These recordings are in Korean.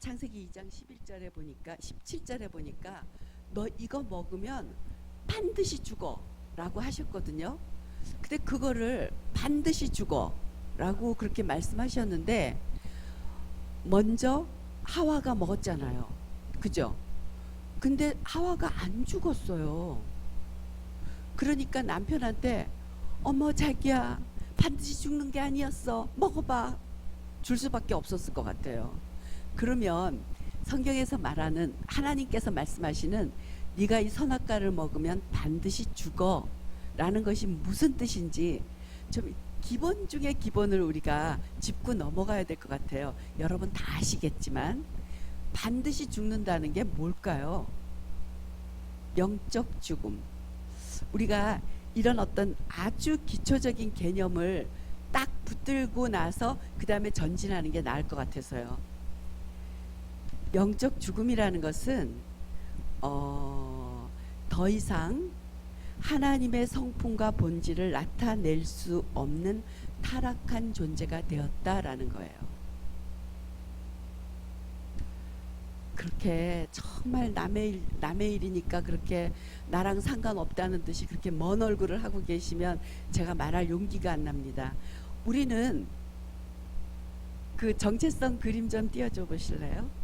창세기 2장 11절에 보니까 17절에 보니까 너 이거 먹으면 반드시 죽어 라고 하셨거든요. 근데 그거를 반드시 죽어 라고 그렇게 말씀하셨는데 먼저 하와가 먹었잖아요. 그죠? 근데 하와가 안 죽었어요. 그러니까 남편한테 어머 자기야 반드시 죽는 게 아니었어 먹어봐 줄 수밖에 없었을 것 같아요. 그러면 성경에서 말하는 하나님께서 말씀하시는 네가 이 선악과를 먹으면 반드시 죽어 라는 것이 무슨 뜻인지 좀 기본 중에 기본을 우리가 짚고 넘어가야 될 것 같아요. 여러분 다 아시겠지만 반드시 죽는다는 게 뭘까요? 영적 죽음. 우리가 이런 어떤 아주 기초적인 개념을 딱 붙들고 나서 그 다음에 전진하는 게 나을 것 같아서요. 영적 죽음이라는 것은 더 이상 하나님의 성품과 본질을 나타낼 수 없는 타락한 존재가 되었다라는 거예요. 그렇게 정말 남의 일이니까 그렇게 나랑 상관없다는 듯이 그렇게 먼 얼굴을 하고 계시면 제가 말할 용기가 안 납니다. 우리는 그 정체성 그림 좀 띄워줘 보실래요?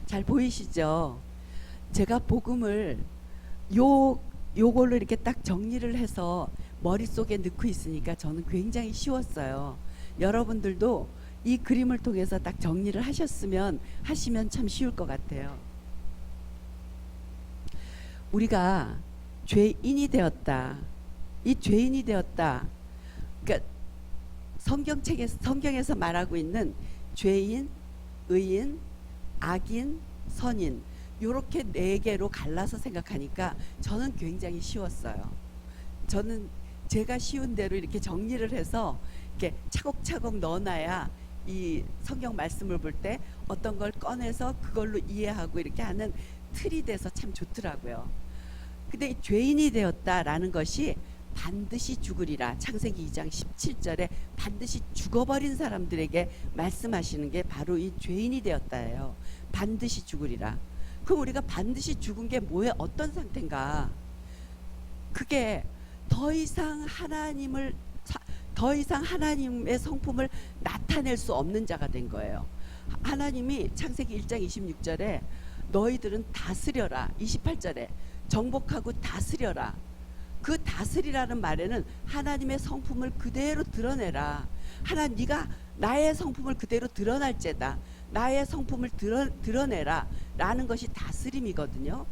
잘 보이시죠? 제가 복음을 요걸로 이렇게 딱 정리를 해서 머릿속에 넣고 있으니까 저는 굉장히 쉬웠어요. 여러분들도 이 그림을 통해서 딱 정리를 하시면 참 쉬울 것 같아요. 우리가 죄인이 되었다. 이 죄인이 되었다. 그러니까 성경에서 말하고 있는 죄인, 의인, 악인, 선인 요렇게 네 개로 갈라서 생각하니까 저는 굉장히 쉬웠어요. 저는 제가 쉬운 대로 이렇게 정리를 해서 이렇게 차곡차곡 넣어놔야 이 성경 말씀을 볼 때 어떤 걸 꺼내서 그걸로 이해하고 이렇게 하는 틀이 돼서 참 좋더라고요. 근데 죄인이 되었다라는 것이 반드시 죽으리라. 창세기 2장 17절에 반드시 죽어버린 사람들에게 말씀하시는 게 바로 이 죄인이 되었다예요. 반드시 죽으리라. 그럼 우리가 반드시 죽은 게 뭐에 어떤 상태인가? 그게 더 이상 하나님의 성품을 나타낼 수 없는 자가 된 거예요. 하나님이 창세기 1장 26절에 너희들은 다스려라. 28절에 정복하고 다스려라. 그 다스리라는 말에는 하나님의 성품을 그대로 드러내라. 네가 나의 성품을 그대로 드러날죄다. 나의 성품을 드러내라 라는 것이 다스림이거든요.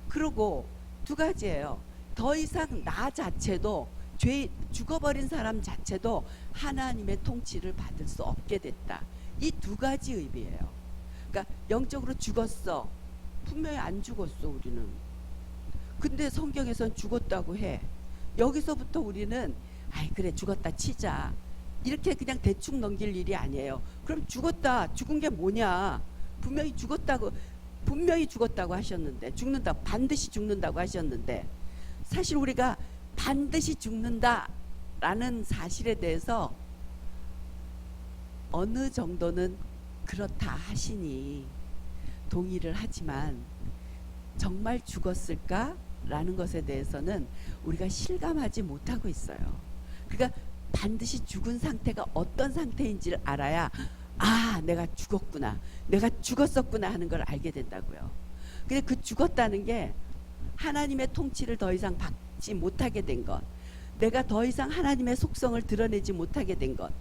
그리고 두 가지예요. 더 이상 나 자체도 죽어버린 사람 자체도 하나님의 통치를 받을 수 없게 됐다. 이 두 가지 의미예요. 그러니까 영적으로 죽었어. 분명히 안 죽었어 우리는. 근데 성경에선 죽었다고 해. 여기서부터 우리는 아이 그래 죽었다 치자 이렇게 그냥 대충 넘길 일이 아니에요. 그럼 죽은 게 뭐냐? 분명히 죽었다고 하셨는데, 반드시 죽는다고 하셨는데, 사실 우리가 반드시 죽는다라는 사실에 대해서 어느 정도는 그렇다 하시니 동의를 하지만 정말 죽었을까라는 것에 대해서는 우리가 실감하지 못하고 있어요. 그러니까 반드시 죽은 상태가 어떤 상태인지를 알아야 내가 죽었구나, 내가 죽었었구나 하는 걸 알게 된다고요. 근데 그 죽었다는 게 하나님의 통치를 더 이상 받지 못하게 된 것, 내가 더 이상 하나님의 속성을 드러내지 못하게 된 것,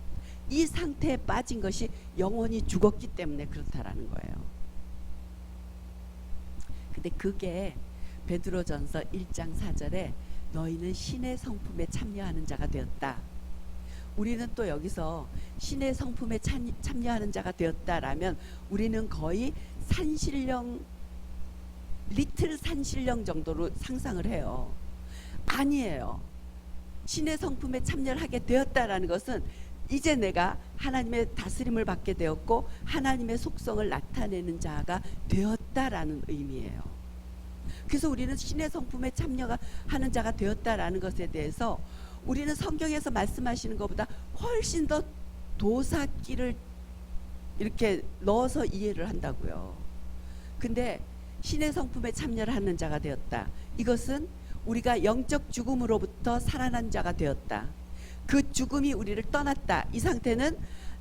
이 상태에 빠진 것이 영원히 죽었기 때문에 그렇다라는 거예요. 근데 그게 베드로전서 1장 4절에 너희는 신의 성품에 참여하는 자가 되었다. 우리는 또 여기서 신의 성품에 참여하는 자가 되었다라면 우리는 거의 리틀 산신령 정도로 상상을 해요. 아니에요. 신의 성품에 참여를 하게 되었다라는 것은 이제 내가 하나님의 다스림을 받게 되었고 하나님의 속성을 나타내는 자가 되었다라는 의미예요. 그래서 우리는 신의 성품에 참여하는 자가 되었다라는 것에 대해서 우리는 성경에서 말씀하시는 것보다 훨씬 더 도사끼를 이렇게 넣어서 이해를 한다고요. 근데 신의 성품에 참여를 하는 자가 되었다. 이것은 우리가 영적 죽음으로부터 살아난 자가 되었다. 그 죽음이 우리를 떠났다. 이 상태는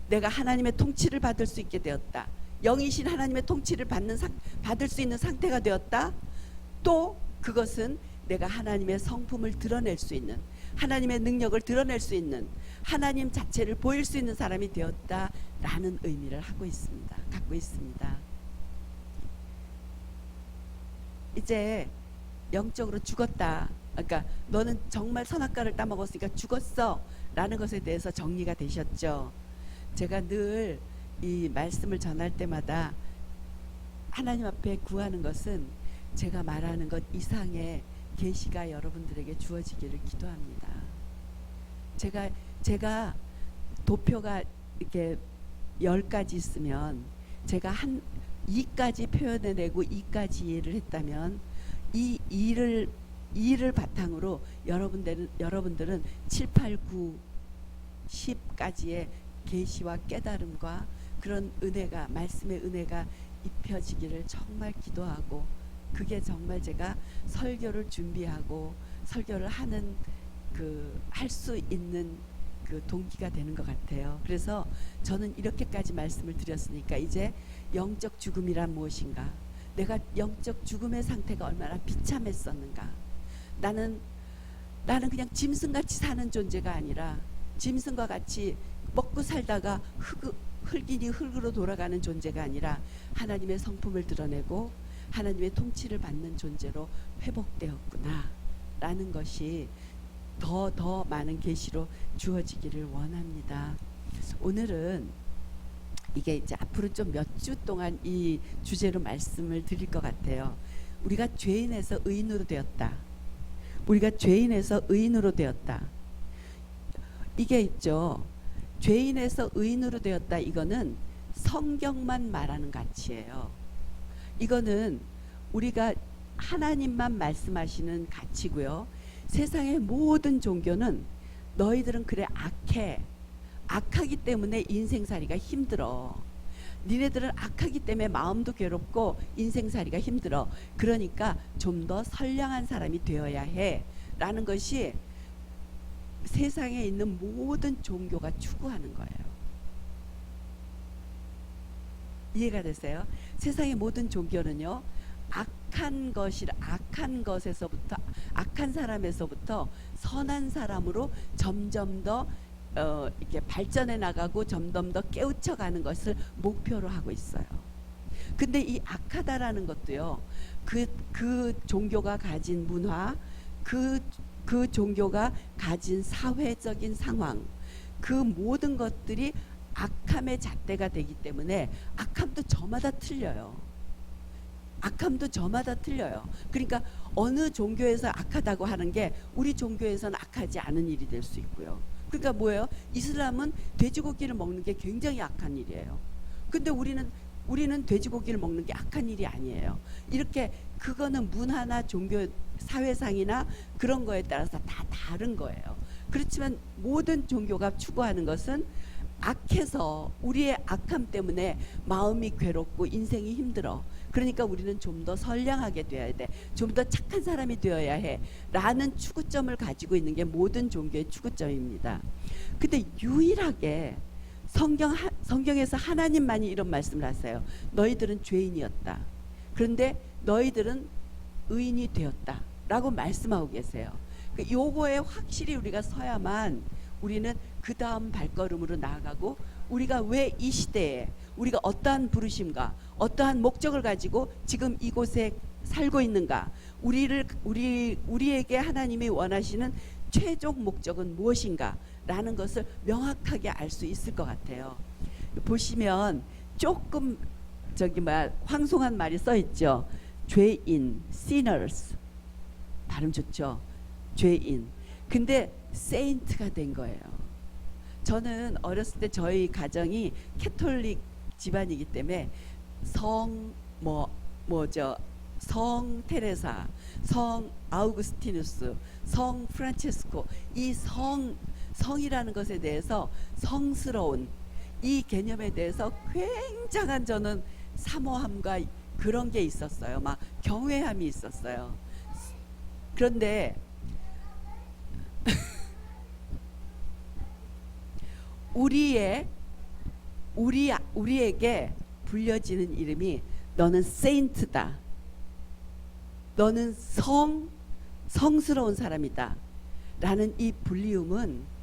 내가 하나님의 통치를 받을 수 있게 되었다. 영이신 하나님의 통치를 받을 수 있는 상태가 되었다. 또 그것은 내가 하나님의 성품을 드러낼 수 있는, 하나님의 능력을 드러낼 수 있는, 하나님 자체를 보일 수 있는 사람이 되었다라는 의미를 갖고 있습니다. 이제 영적으로 죽었다. 그러니까 너는 정말 선악과를 따먹었으니까 죽었어 라는 것에 대해서 정리가 되셨죠. 제가 늘 이 말씀을 전할 때마다 하나님 앞에 구하는 것은 제가 말하는 것 이상의 계시가 여러분들에게 주어지기를 기도합니다. 제가 도표가 이렇게 10가지 있으면 제가 한 2까지 표현해내고 2까지 이해를 했다면 이 일을 바탕으로 여러분들은 7, 8, 9, 10까지의 계시와 깨달음과 그런 은혜가, 말씀의 은혜가 입혀지기를 정말 기도하고, 그게 정말 제가 설교를 준비하고 설교를 하는 할 수 있는 그 동기가 되는 것 같아요. 그래서 저는 이렇게까지 말씀을 드렸으니까 이제 영적 죽음이란 무엇인가, 내가 영적 죽음의 상태가 얼마나 비참했었는가, 나는 그냥 짐승같이 사는 존재가 아니라 짐승과 같이 먹고 살다가 흙이니 흙으로 돌아가는 존재가 아니라 하나님의 성품을 드러내고 하나님의 통치를 받는 존재로 회복되었구나 라는 것이 더 많은 계시로 주어지기를 원합니다. 오늘은 이게 이제 앞으로 좀 몇 주 동안 이 주제로 말씀을 드릴 것 같아요. 우리가 죄인에서 의인으로 되었다. 우리가 죄인에서 의인으로 되었다. 이게 있죠. 죄인에서 의인으로 되었다. 이거는 성경만 말하는 가치예요. 이거는 우리가 하나님만 말씀하시는 가치고요. 세상의 모든 종교는 너희들은 그래 악하기 때문에 인생살이가 힘들어. 니네들은 악하기 때문에 마음도 괴롭고 인생살이가 힘들어. 그러니까 좀 더 선량한 사람이 되어야 해 라는 것이 세상에 있는 모든 종교가 추구하는 거예요. 이해가 되세요? 세상의 모든 종교는요, 악한 것에서부터, 악한 사람에서부터 선한 사람으로 점점 더 이렇게 발전해 나가고 점점 더 깨우쳐가는 것을 목표로 하고 있어요. 근데 이 악하다라는 것도요, 그 종교가 가진 문화, 그 종교가 가진 사회적인 상황, 그 모든 것들이 악함의 잣대가 되기 때문에 악함도 저마다 틀려요. 악함도 저마다 틀려요. 그러니까 어느 종교에서 악하다고 하는 게 우리 종교에서는 악하지 않은 일이 될 수 있고요. 그러니까 뭐예요? 이슬람은 돼지고기를 먹는 게 굉장히 악한 일이에요. 근데 우리는 돼지고기를 먹는 게 악한 일이 아니에요. 이렇게 그거는 문화나 종교, 사회상이나 그런 거에 따라서 다 다른 거예요. 그렇지만 모든 종교가 추구하는 것은 악해서 우리의 악함 때문에 마음이 괴롭고 인생이 힘들어. 그러니까 우리는 좀 더 선량하게 되어야 돼. 좀 더 착한 사람이 되어야 해. 라는 추구점을 가지고 있는 게 모든 종교의 추구점입니다. 근데 유일하게 성경에서 하나님만이 이런 말씀을 하세요. 너희들은 죄인이었다. 그런데 너희들은 의인이 되었다. 라고 말씀하고 계세요. 요거에 확실히 우리가 서야만 우리는 그 다음 발걸음으로 나아가고, 우리가 왜 이 시대에 우리가 어떠한 부르심과 어떠한 목적을 가지고 지금 이곳에 살고 있는가, 우리에게 하나님이 원하시는 최종 목적은 무엇인가 라는 것을 명확하게 알 수 있을 것 같아요. 보시면 조금 황송한 말이 써 있죠. 죄인, sinners. 발음 좋죠. 죄인. 근데 세인트가 된 거예요. 저는 어렸을 때 저희 가정이 캐톨릭 집안이기 때문에 성 테레사, 성 아우구스티누스, 성 프란체스코, 이 성이라는 것에 대해서 성스러운 이 개념에 대해서 굉장한 저는 사모함과 그런 게 있었어요. 막 경외함이 있었어요. 그런데 우리에게 불려지는 이름이 너는 세인트다. 너는 성스러운 사람이다. 라는 이 불리움은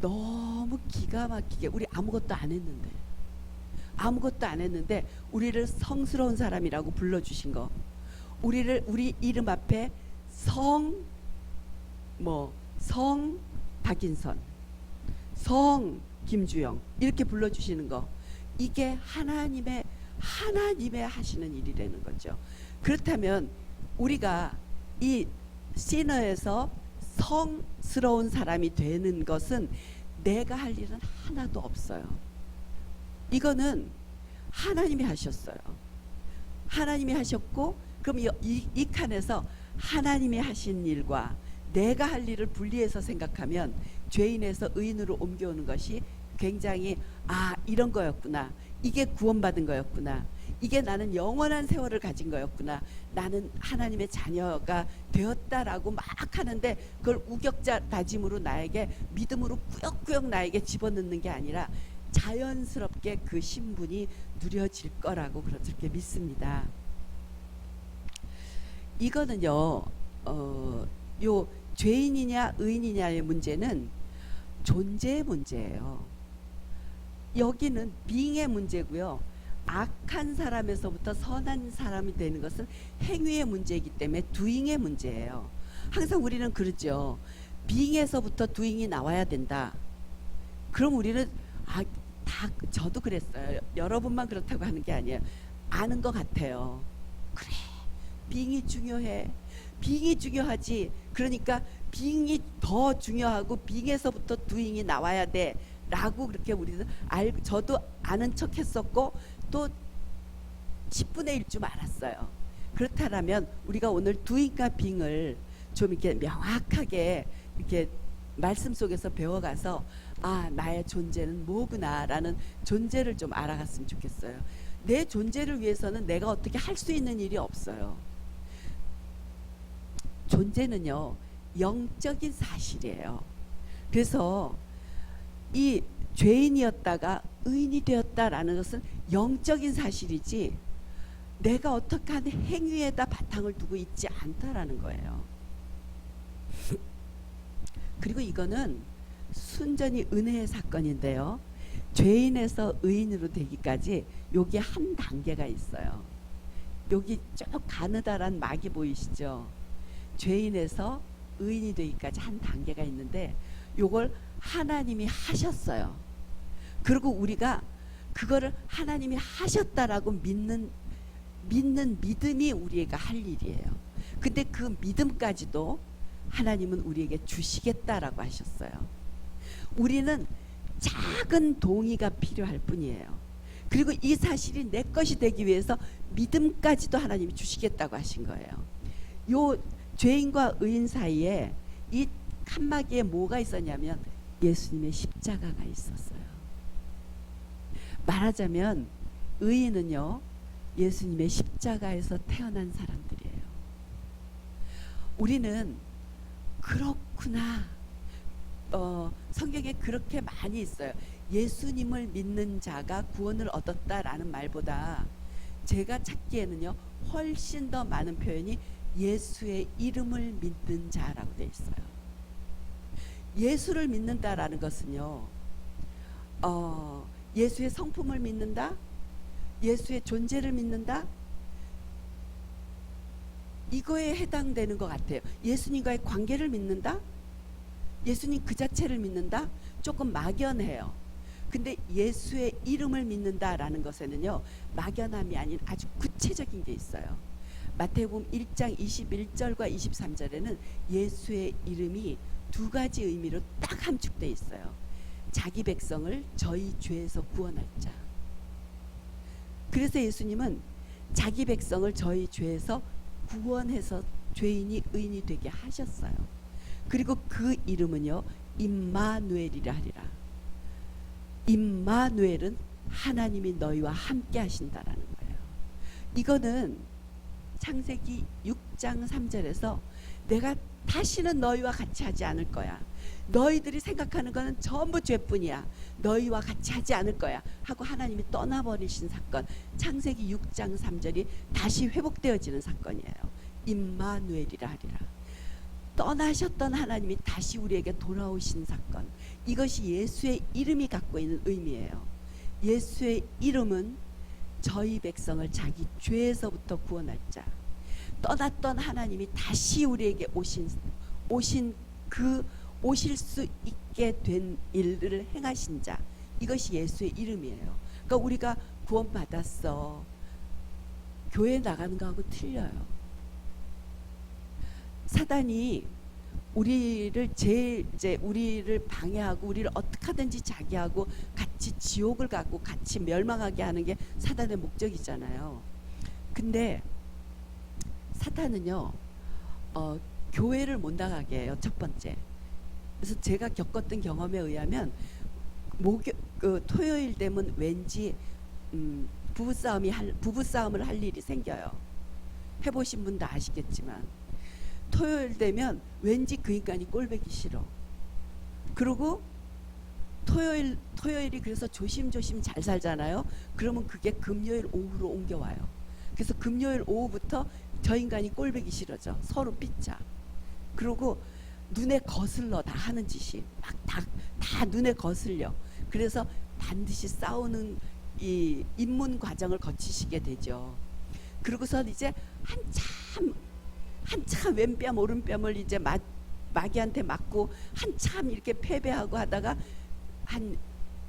너무 기가 막히게 우리 아무것도 안 했는데 우리를 성스러운 사람이라고 불러주신 거. 우리 이름 앞에 성 박인선, 성 김주영 이렇게 불러주시는 거. 이게 하나님의 하시는 일이라는 거죠. 그렇다면 우리가 이 시너에서 성스러운 사람이 되는 것은 내가 할 일은 하나도 없어요. 이거는 하나님이 하셨어요. 하나님이 하셨고, 그럼 이 칸에서 하나님이 하신 일과 내가 할 일을 분리해서 생각하면 죄인에서 의인으로 옮겨오는 것이 굉장히 이런 거였구나. 이게 구원받은 거였구나. 이게 나는 영원한 세월을 가진 거였구나. 나는 하나님의 자녀가 되었다라고 막 하는데 그걸 우격자 다짐으로 나에게 믿음으로 꾸역꾸역 나에게 집어넣는 게 아니라 자연스럽게 그 신분이 누려질 거라고 그렇게 믿습니다. 이거는요, 요 죄인이냐 의인이냐의 문제는 존재의 문제예요. 여기는 being의 문제고요. 악한 사람에서부터 선한 사람이 되는 것은 행위의 문제이기 때문에 doing의 문제예요. 항상 우리는 그러죠. being에서부터 doing이 나와야 된다. 그럼 우리는 저도 그랬어요. 여러분만 그렇다고 하는 게 아니에요. 아는 것 같아요. 그래, being이 중요해. being이 중요하지. 그러니까 being이 더 중요하고 being에서부터 doing이 나와야 돼 라고 그렇게 우리는 저도 아는 척 했었고 또 10분의 1쯤 알았어요. 그렇다면 우리가 오늘 doing과 being을 좀 이렇게 명확하게 이렇게 말씀 속에서 배워가서 나의 존재는 뭐구나 라는 존재를 좀 알아갔으면 좋겠어요. 내 존재를 위해서는 내가 어떻게 할 수 있는 일이 없어요. 존재는요, 영적인 사실이에요. 그래서 이 죄인이었다가 의인이 되었다라는 것은 영적인 사실이지 내가 어떻게 하는 행위에다 바탕을 두고 있지 않다라는 거예요. 그리고 이거는 순전히 은혜의 사건인데요. 죄인에서 의인으로 되기까지 여기 한 단계가 있어요. 여기 쭉 가느다란 막이 보이시죠? 죄인에서 의인이 되기까지 한 단계가 있는데 요걸 하나님이 하셨어요. 그리고 우리가 그거를 하나님이 하셨다라고 믿는 믿음이 우리가 할 일이에요. 근데 그 믿음까지도 하나님은 우리에게 주시겠다라고 하셨어요. 우리는 작은 동의가 필요할 뿐이에요. 그리고 이 사실이 내 것이 되기 위해서 믿음까지도 하나님이 주시겠다고 하신 거예요. 요 죄인과 의인 사이에 이 칸막이에 뭐가 있었냐면 예수님의 십자가가 있었어요. 말하자면 의인은요, 예수님의 십자가에서 태어난 사람들이에요. 우리는 그렇구나. 성경에 그렇게 많이 있어요. 예수님을 믿는 자가 구원을 얻었다라는 말보다 제가 찾기에는요, 훨씬 더 많은 표현이 예수의 이름을 믿는 자라고 되어 있어요. 예수를 믿는다라는 것은요, 예수의 성품을 믿는다, 예수의 존재를 믿는다, 이거에 해당되는 것 같아요. 예수님과의 관계를 믿는다, 예수님 그 자체를 믿는다, 조금 막연해요. 근데 예수의 이름을 믿는다라는 것에는요, 막연함이 아닌 아주 구체적인 게 있어요. 마태복음 1장 21절과 23절에는 예수의 이름이 두 가지 의미로 딱 함축되어 있어요. 자기 백성을 저희 죄에서 구원할 자. 그래서 예수님은 자기 백성을 저희 죄에서 구원해서 죄인이 의인이 되게 하셨어요. 그리고 그 이름은요, 임마누엘이라 하리라. 임마누엘은 하나님이 너희와 함께 하신다라는 거예요. 이거는 창세기 6장 3절에서 내가 다시는 너희와 같이 하지 않을 거야. 너희들이 생각하는 거는 전부 죄뿐이야. 너희와 같이 하지 않을 거야 하고 하나님이 떠나버리신 사건, 창세기 6장 3절이 다시 회복되어지는 사건이에요. 임마누엘이라 하리라. 떠나셨던 하나님이 다시 우리에게 돌아오신 사건, 이것이 예수의 이름이 갖고 있는 의미예요. 예수의 이름은 저희 백성을 자기 죄에서부터 구원할 자, 떠났던 하나님이 다시 우리에게 오실 수 있게 된 일을 행하신 자, 이것이 예수의 이름이에요. 그러니까 우리가 구원받았어, 교회 나가는 거하고 틀려요. 사단이 우리를 우리를 방해하고 우리를 어떻게 하든지 자기하고 같이 지옥을 가고 같이 멸망하게 하는 게 사단의 목적이잖아요. 근데 사탄은요, 교회를 못 나가게 해요. 첫 번째. 그래서 제가 겪었던 경험에 의하면 토요일 되면 왠지 부부싸움을 할 일이 생겨요. 해보신 분도 아시겠지만 토요일 되면 왠지 그 인간이 꼴보기 싫어. 그리고 토요일이 그래서 조심조심 잘 살잖아요. 그러면 그게 금요일 오후로 옮겨와요. 그래서 금요일 오후부터 저 인간이 꼴보기 싫어져. 서로 삐짜. 그리고 눈에 거슬러, 다 하는 짓이 다 눈에 거슬려. 그래서 반드시 싸우는 이 입문 과정을 거치시게 되죠. 그러고서 이제 한참 왼뺨 오른뺨을 이제 마귀한테 맞고 한참 이렇게 패배하고 하다가 한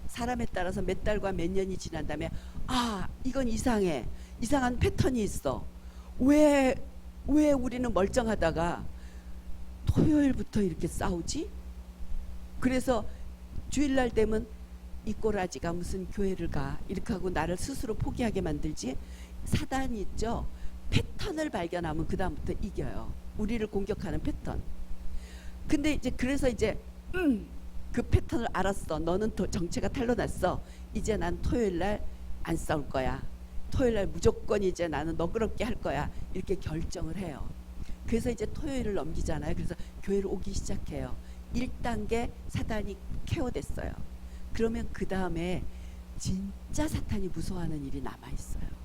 사람에 따라서 몇 달과 몇 년이 지난 다음에, 아, 이건 이상해, 이상한 패턴이 있어. 왜 우리는 멀쩡하다가 토요일부터 이렇게 싸우지? 그래서 주일날 되면 이 꼬라지가 무슨 교회를 가, 이렇게 하고 나를 스스로 포기하게 만들지. 사단이 있죠. 패턴을 발견하면 그 다음부터 이겨요. 우리를 공격하는 패턴. 근데 이제 그래서 이제 그 패턴을 알았어. 너는 정체가 탄로났어. 이제 난 토요일날 안 싸울 거야. 토요일날 무조건 이제 나는 너그럽게 할 거야. 이렇게 결정을 해요. 그래서 이제 토요일을 넘기잖아요. 그래서 교회를 오기 시작해요. 1단계 사단이 케어됐어요. 그러면 그 다음에 진짜 사탄이 무서워하는 일이 남아있어요.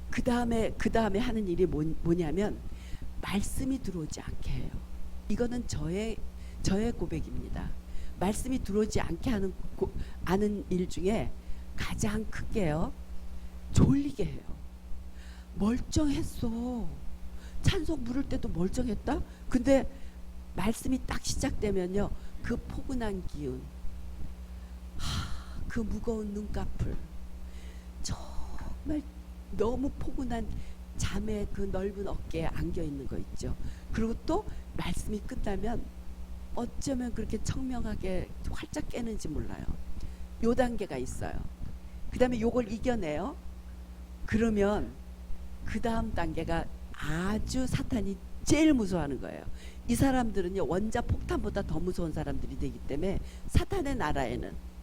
그 다음에 하는 일이 뭐냐면 말씀이 들어오지 않게 해요. 이거는 저의 고백입니다. 말씀이 들어오지 않게 하는 일 중에 가장 크게요, 졸리게 해요. 멀쩡했어. 찬송 부를 때도 멀쩡했다. 근데 말씀이 딱 시작되면요, 그 포근한 기운, 그 무거운 눈꺼풀, 정말 너무 포근한 잠의 그 넓은 어깨에 안겨 있는 거 있죠. 그리고 또 말씀이 끝나면 어쩌면 그렇게 청명하게 활짝 깨는지 몰라요. 요 단계가 있어요. 그 다음에 요걸 이겨내요. 그러면 그 다음 단계가 아주 사탄이 제일 무서워하는 거예요. 이 사람들은요, 원자 폭탄보다 더 무서운 사람들이 되기 때문에 사탄의 나라에는,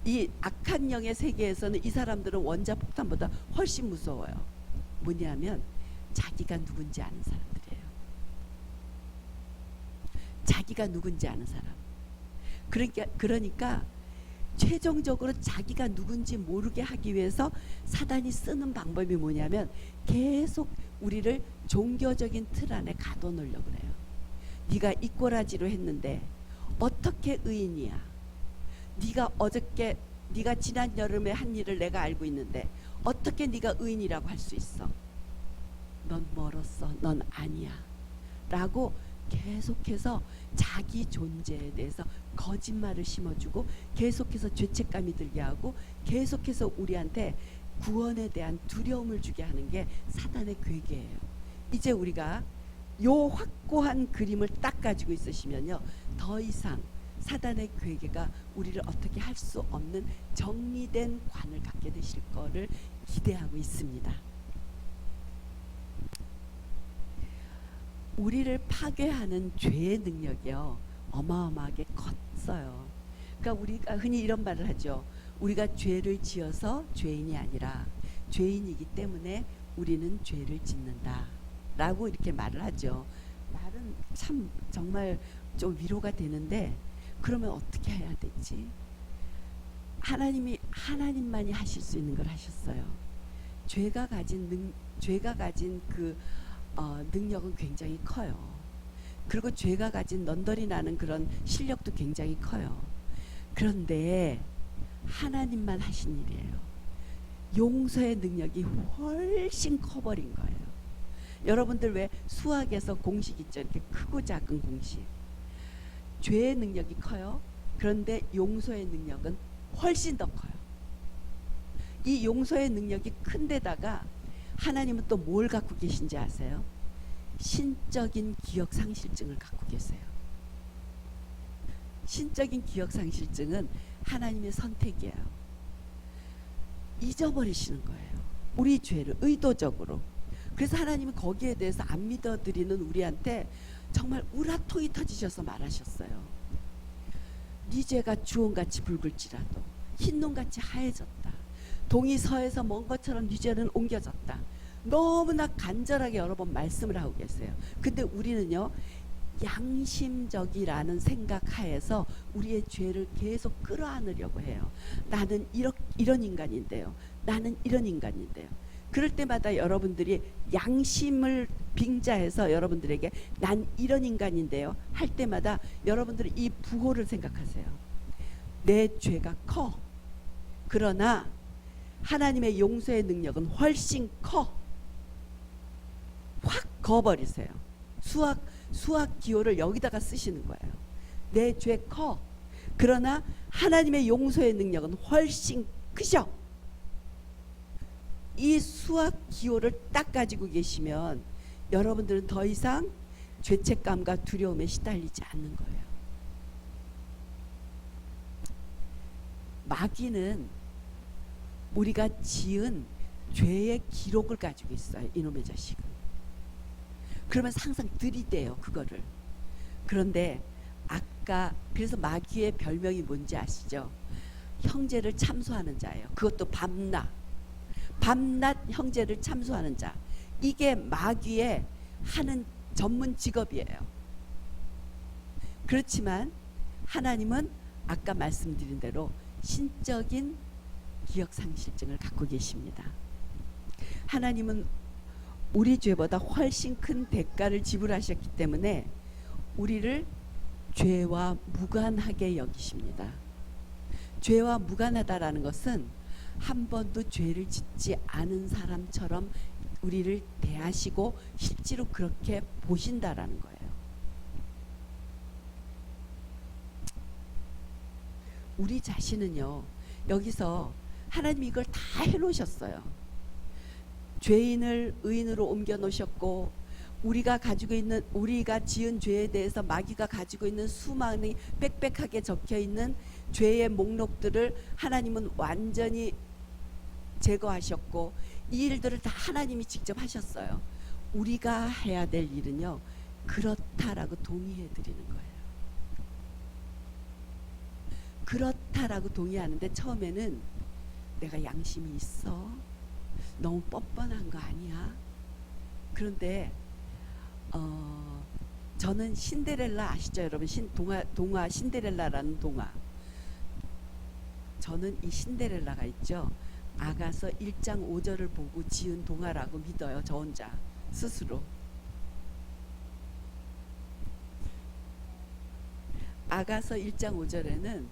이 악한 영의 세계에서는 이 사람들은 원자 폭탄보다 훨씬 무서워요. 뭐냐면 자기가 누군지 아는 사람들이에요. 자기가 누군지 아는 사람. 그러니까 최종적으로 자기가 누군지 모르게 하기 위해서 사단이 쓰는 방법이 뭐냐면 계속 우리를 종교적인 틀 안에 가둬놓으려고 그래요. 네가 이 꼬라지로 했는데 어떻게 의인이야? 네가 지난 여름에 한 일을 내가 알고 있는데 어떻게 네가 의인이라고 할 수 있어? 넌 멀었어. 넌 아니야. 라고 계속해서 자기 존재에 대해서 거짓말을 심어주고 계속해서 죄책감이 들게 하고 계속해서 우리한테 구원에 대한 두려움을 주게 하는 게 사단의 괴계예요. 이제 우리가 요 확고한 그림을 딱 가지고 있으시면요, 더 이상 사단의 괴계가 우리를 어떻게 할 수 없는 정리된 관을 갖게 되실 거를 기대하고 있습니다. 우리를 파괴하는 죄의 능력이요, 어마어마하게 컸어요. 그러니까 우리가 흔히 이런 말을 하죠. 우리가 죄를 지어서 죄인이 아니라 죄인이기 때문에 우리는 죄를 짓는다 라고 이렇게 말을 하죠. 말은 참 정말 좀 위로가 되는데, 그러면 어떻게 해야 되지? 하나님만이 하실 수 있는 걸 하셨어요. 죄가 가진 그 능력은 굉장히 커요. 그리고 죄가 가진 넌더리 나는 그런 실력도 굉장히 커요. 그런데 하나님만 하신 일이에요. 용서의 능력이 훨씬 커버린 거예요. 여러분들 왜 수학에서 공식 있죠? 이렇게 크고 작은 공식. 죄의 능력이 커요. 그런데 용서의 능력은 훨씬 더 커요. 이 용서의 능력이 큰 데다가 하나님은 또 뭘 갖고 계신지 아세요? 신적인 기억 상실증을 갖고 계세요. 신적인 기억 상실증은 하나님의 선택이에요. 잊어버리시는 거예요. 우리 죄를 의도적으로. 그래서 하나님은 거기에 대해서 안 믿어드리는 우리한테 정말 우라통이 터지셔서 말하셨어요. 네 죄가 주홍같이 붉을지라도 흰눈같이 하얘졌다. 동이 서에서 먼 것처럼 네 죄는 옮겨졌다. 너무나 간절하게 여러 번 말씀을 하고 계세요. 근데 우리는요, 양심적이라는 생각 하에서 우리의 죄를 계속 끌어안으려고 해요. 나는 이런 인간인데요. 나는 이런 인간인데요. 그럴 때마다 여러분들이 양심을 빙자해서 여러분들에게 난 이런 인간인데요 할 때마다 여러분들은 이 부호를 생각하세요. 내 죄가 커. 그러나 하나님의 용서의 능력은 훨씬 커. 확 그어버리세요. 수학 기호를 여기다가 쓰시는 거예요. 내 죄 커. 그러나 하나님의 용서의 능력은 훨씬 크셔. 이 수학 기호를 딱 가지고 계시면 여러분들은 더 이상 죄책감과 두려움에 시달리지 않는 거예요. 마귀는 우리가 지은 죄의 기록을 가지고 있어요. 이놈의 자식은. 그러면 항상 들이대요, 그거를. 그런데 아까 그래서 마귀의 별명이 뭔지 아시죠? 형제를 참소하는 자예요. 그것도 밤낮 형제를 참소하는 자. 이게 마귀의 하는 전문 직업이에요. 그렇지만 하나님은 아까 말씀드린 대로 신적인 기억상실증을 갖고 계십니다. 하나님은 우리 죄보다 훨씬 큰 대가를 지불하셨기 때문에 우리를 죄와 무관하게 여기십니다. 죄와 무관하다라는 것은 한 번도 죄를 짓지 않은 사람처럼 우리를 대하시고 실제로 그렇게 보신다라는 거예요. 우리 자신은요, 여기서 하나님이 이걸 다 해놓으셨어요. 죄인을 의인으로 옮겨 놓으셨고, 우리가 지은 죄에 대해서 마귀가 가지고 있는 수많이 빽빽하게 적혀 있는 죄의 목록들을 하나님은 완전히 제거하셨고, 이 일들을 다 하나님이 직접 하셨어요. 우리가 해야 될 일은요, 그렇다라고 동의해 드리는 거예요. 그렇다라고 동의하는데 처음에는 내가 양심이 있어? 너무 뻔뻔한 거 아니야? 그런데 저는 신데렐라 아시죠, 여러분? 동화 신데렐라라는 동화. 저는 이 신데렐라가 있죠, 아가서 1장 5절을 보고 지은 동화라고 믿어요, 저 혼자 스스로. 아가서 1장 5절에는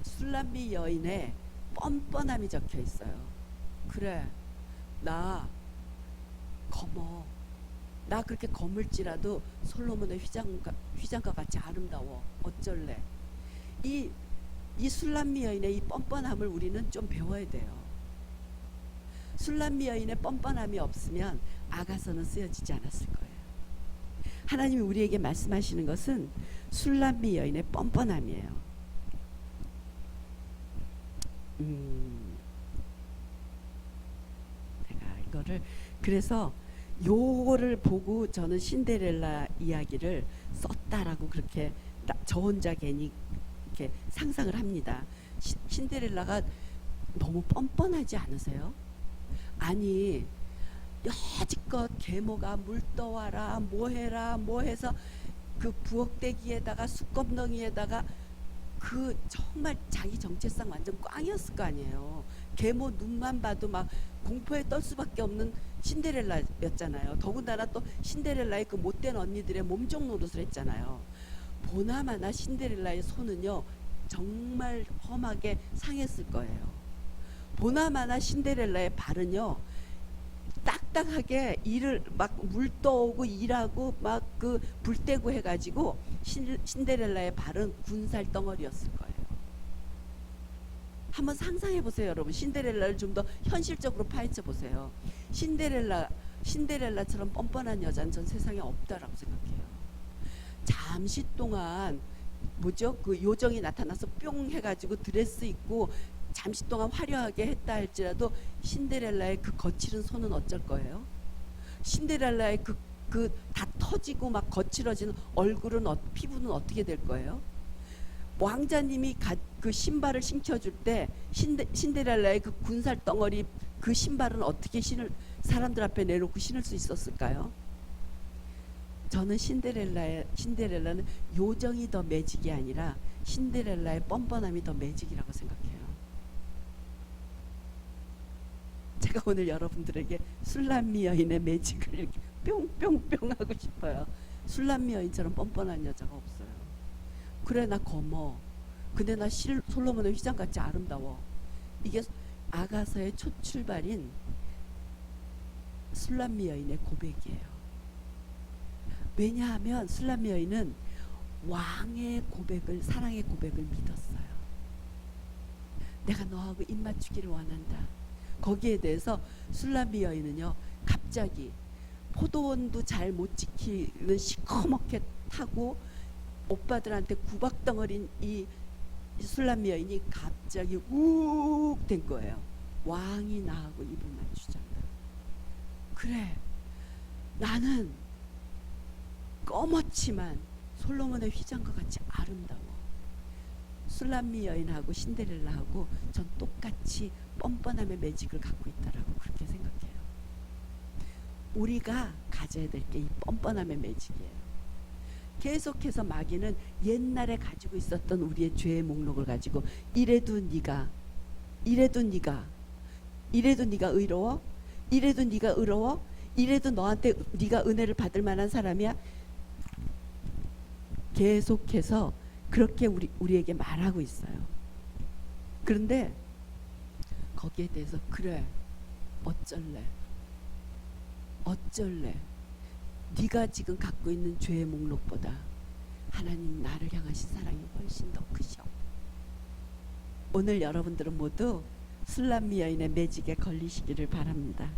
술람미 여인의 뻔뻔함이 적혀 있어요. 그래, 나 검어. 나 그렇게 검을지라도 솔로몬의 휘장과 같이 아름다워. 어쩔래? 이 술람미 여인의 이 뻔뻔함을 우리는 좀 배워야 돼요. 술람미 여인의 뻔뻔함이 없으면 아가서는 쓰여지지 않았을 거예요. 하나님이 우리에게 말씀하시는 것은 술람미 여인의 뻔뻔함이에요. 내가 이거를 그래서 요거를 보고 저는 신데렐라 이야기를 썼다라고 그렇게 저 혼자 괜히 이렇게 상상을 합니다. 신데렐라가 너무 뻔뻔하지 않으세요? 아니 여지껏 계모가 물 떠와라 뭐 해라 뭐 해서 그 부엌대기에다가 숯검덩이에다가 그 정말 자기 정체성 완전 꽝이었을 거 아니에요. 계모 눈만 봐도 막 공포에 떨 수밖에 없는 신데렐라였잖아요. 더군다나 또 신데렐라의 그 못된 언니들의 몸종 노릇을 했잖아요. 보나마나 신데렐라의 손은요 정말 험하게 상했을 거예요. 보나마나 신데렐라의 발은요 딱딱하게 일을 막 물 떠오고 일하고 막 그 불 떼고 해가지고 신데렐라의 발은 군살 덩어리였을 거예요. 한번 상상해 보세요, 여러분. 신데렐라를 좀 더 현실적으로 파헤쳐 보세요. 신데렐라처럼 뻔뻔한 여자는 전 세상에 없다라고 생각해요. 잠시 동안 뭐죠? 그 요정이 나타나서 뿅 해가지고 드레스 입고 잠시 동안 화려하게 했다 할지라도 신데렐라의 그 거칠은 손은 어쩔 거예요? 신데렐라의 그 다 터지고 막 거칠어지는 얼굴은 피부는 어떻게 될 거예요? 왕자님이 그 신발을 신겨줄 때 신데렐라의 그 군살 덩어리 그 신발은 어떻게 사람들 앞에 내놓고 신을 수 있었을까요? 저는 신데렐라는 요정이 더 매직이 아니라 신데렐라의 뻔뻔함이 더 매직이라고 생각해요. 제가 오늘 여러분들에게 술람미 여인의 매직을 이렇게 뿅뿅뿅 하고 싶어요. 술람미 여인처럼 뻔뻔한 여자가 없어요. 그래 나 검어. 근데 나 솔로몬의 휘장같이 아름다워. 이게 아가서의 첫 출발인 술람미 여인의 고백이에요. 왜냐하면 술람미 여인은 왕의 고백을, 사랑의 고백을 믿었어요. 내가 너하고 입 맞추기를 원한다. 거기에 대해서 술람미 여인은요 갑자기 포도원도 잘 못 지키는 시커멓게 타고 오빠들한테 구박덩어린 이 술람미 여인이 갑자기 우욱 된 거예요. 왕이 나하고 입을 맞추잖아. 그래 나는 검었지만 솔로몬의 휘장과 같이 아름다워. 술람미 여인하고 신데렐라하고 전 똑같이 뻔뻔함의 매직을 갖고 있다라고 그렇게 생각해요. 우리가 가져야 될 게 이 뻔뻔함의 매직이에요. 계속해서 마귀는 옛날에 가지고 있었던 우리의 죄의 목록을 가지고 이래도 네가 의로워? 이래도 네가 의로워? 이래도 너한테 네가 은혜를 받을 만한 사람이야? 계속해서 그렇게 우리에게 말하고 있어요. 그런데 거기에 대해서 그래 어쩔래 네가 지금 갖고 있는 죄의 목록보다 하나님 나를 향하신 사랑이 훨씬 더 크셔. 오늘 여러분들은 모두 술람미 여인의 매직에 걸리시기를 바랍니다.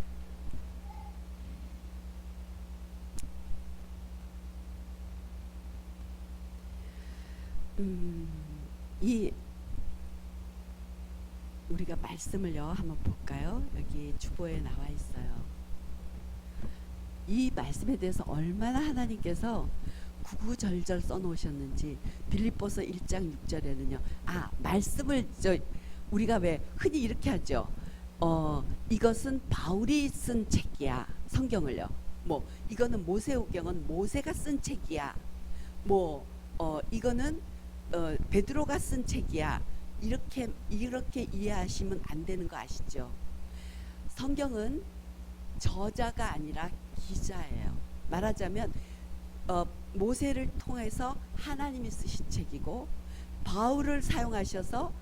이 우리가 말씀을요 한번 볼까요? 여기 주보에 나와 있어요. 이 말씀에 대해서 얼마나 하나님께서 구구절절 써놓으셨는지 빌립보서 1장 6절에는요. 말씀을 우리가 왜 흔히 이렇게 하죠. 이것은 바울이 쓴 책이야. 성경을요. 뭐 이거는 모세오경은 모세가 쓴 책이야. 뭐 이거는 베드로가 쓴 책이야. 이렇게 이해하시면 안 되는 거 아시죠? 성경은 저자가 아니라 기자예요. 말하자면 모세를 통해서 하나님이 쓰신 책이고 바울을 사용하셔서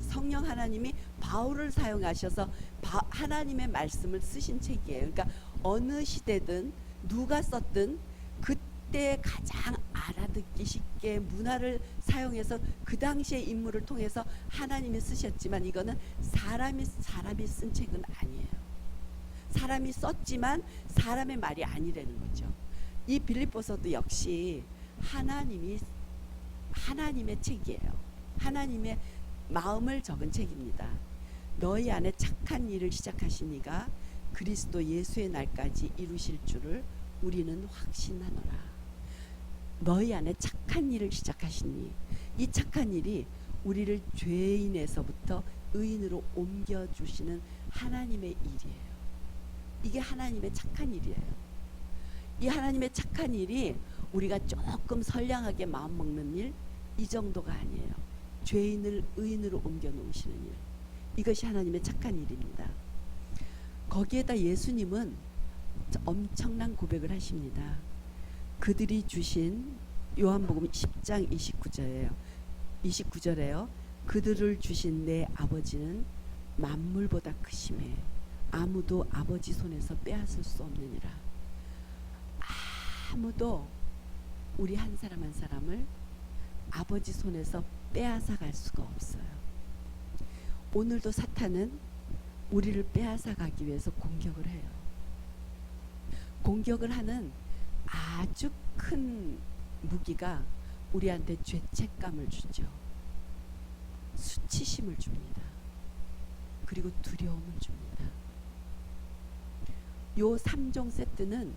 성령 하나님이 바울을 사용하셔서 하나님의 말씀을 쓰신 책이에요. 그러니까 어느 시대든 누가 썼든 그때 가장 알아듣기 쉽게 문화를 사용해서 그 당시의 인물을 통해서 하나님이 쓰셨지만 이거는 사람이 쓴 책은 아니에요. 사람이 썼지만 사람의 말이 아니라는 거죠. 이 빌립보서도 역시 하나님의 책이에요. 하나님의 마음을 적은 책입니다. 너희 안에 착한 일을 시작하신 이가 그리스도 예수의 날까지 이루실 줄을 우리는 확신하노라. 너희 안에 착한 일을 시작하시니 이 착한 일이 우리를 죄인에서부터 의인으로 옮겨주시는 하나님의 일이에요. 이게 하나님의 착한 일이에요. 이 하나님의 착한 일이 우리가 조금 선량하게 마음먹는 일, 이 정도가 아니에요. 죄인을 의인으로 옮겨 놓으시는 일, 이것이 하나님의 착한 일입니다. 거기에다 예수님은 엄청난 고백을 하십니다. 그들이 주신, 요한복음 10장 29절에요. 그들을 주신 내 아버지는 만물보다 크심에 아무도 아버지 손에서 빼앗을 수 없느니라. 아무도 우리 한 사람 한 사람을 아버지 손에서 빼앗아 갈 수가 없어요. 오늘도 사탄은 우리를 빼앗아 가기 위해서 공격을 해요. 공격을 하는 아주 큰 무기가 우리한테 죄책감을 주죠. 수치심을 줍니다. 그리고 두려움을 줍니다. 요 3종 세트는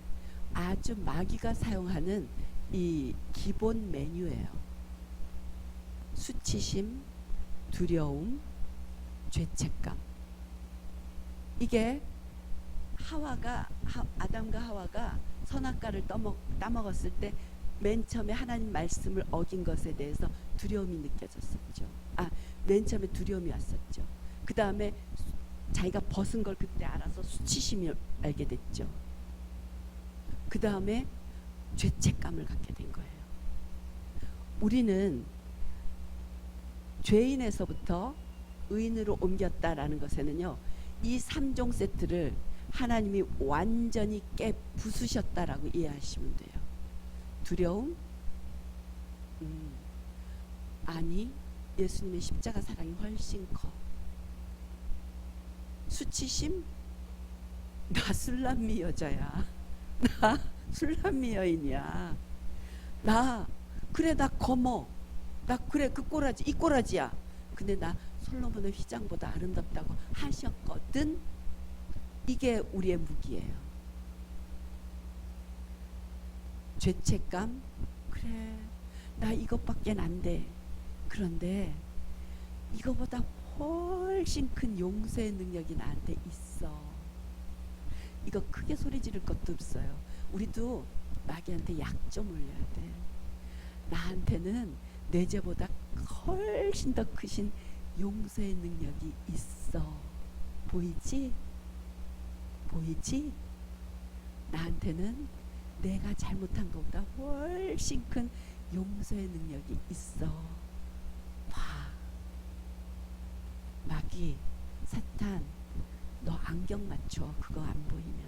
아주 마귀가 사용하는 이 기본 메뉴예요. 수치심, 두려움, 죄책감. 이게 아담과 하와가 선악과를 따먹었을 때 맨 처음에 하나님 말씀을 어긴 것에 대해서 두려움이 느껴졌었죠. 맨 처음에 두려움이 왔었죠. 그 다음에 자기가 벗은 걸 그때 알아서 수치심을 알게 됐죠. 그 다음에 죄책감을 갖게 된 거예요. 우리는 죄인에서부터 의인으로 옮겼다라는 것에는요, 이 3종 세트를 하나님이 완전히 깨부수셨다라고 이해하시면 돼요. 두려움? 아니, 예수님의 십자가 사랑이 훨씬 커. 수치심? 나 술람미 여자야. 나 술람미 여인이야. 그래 나 검어. 나 그래 그 꼬라지, 이 꼬라지야. 근데 나 솔로몬의 휘장보다 아름답다고 하셨거든. 이게 우리의 무기예요. 죄책감? 그래 나 이것밖에 안 돼. 그런데 이거보다 훨씬 큰 용서의 능력이 나한테 있어. 이거 크게 소리 지를 것도 없어요. 우리도 마귀한테 약 좀 올려야 돼. 나한테는 내 죄보다 훨씬 더 크신 용서의 능력이 있어. 보이지? 보이지? 나한테는 내가 잘못한 것보다 훨씬 큰 용서의 능력이 있어. 봐. 마귀, 사탄, 너 안경 맞춰. 그거 안 보이면.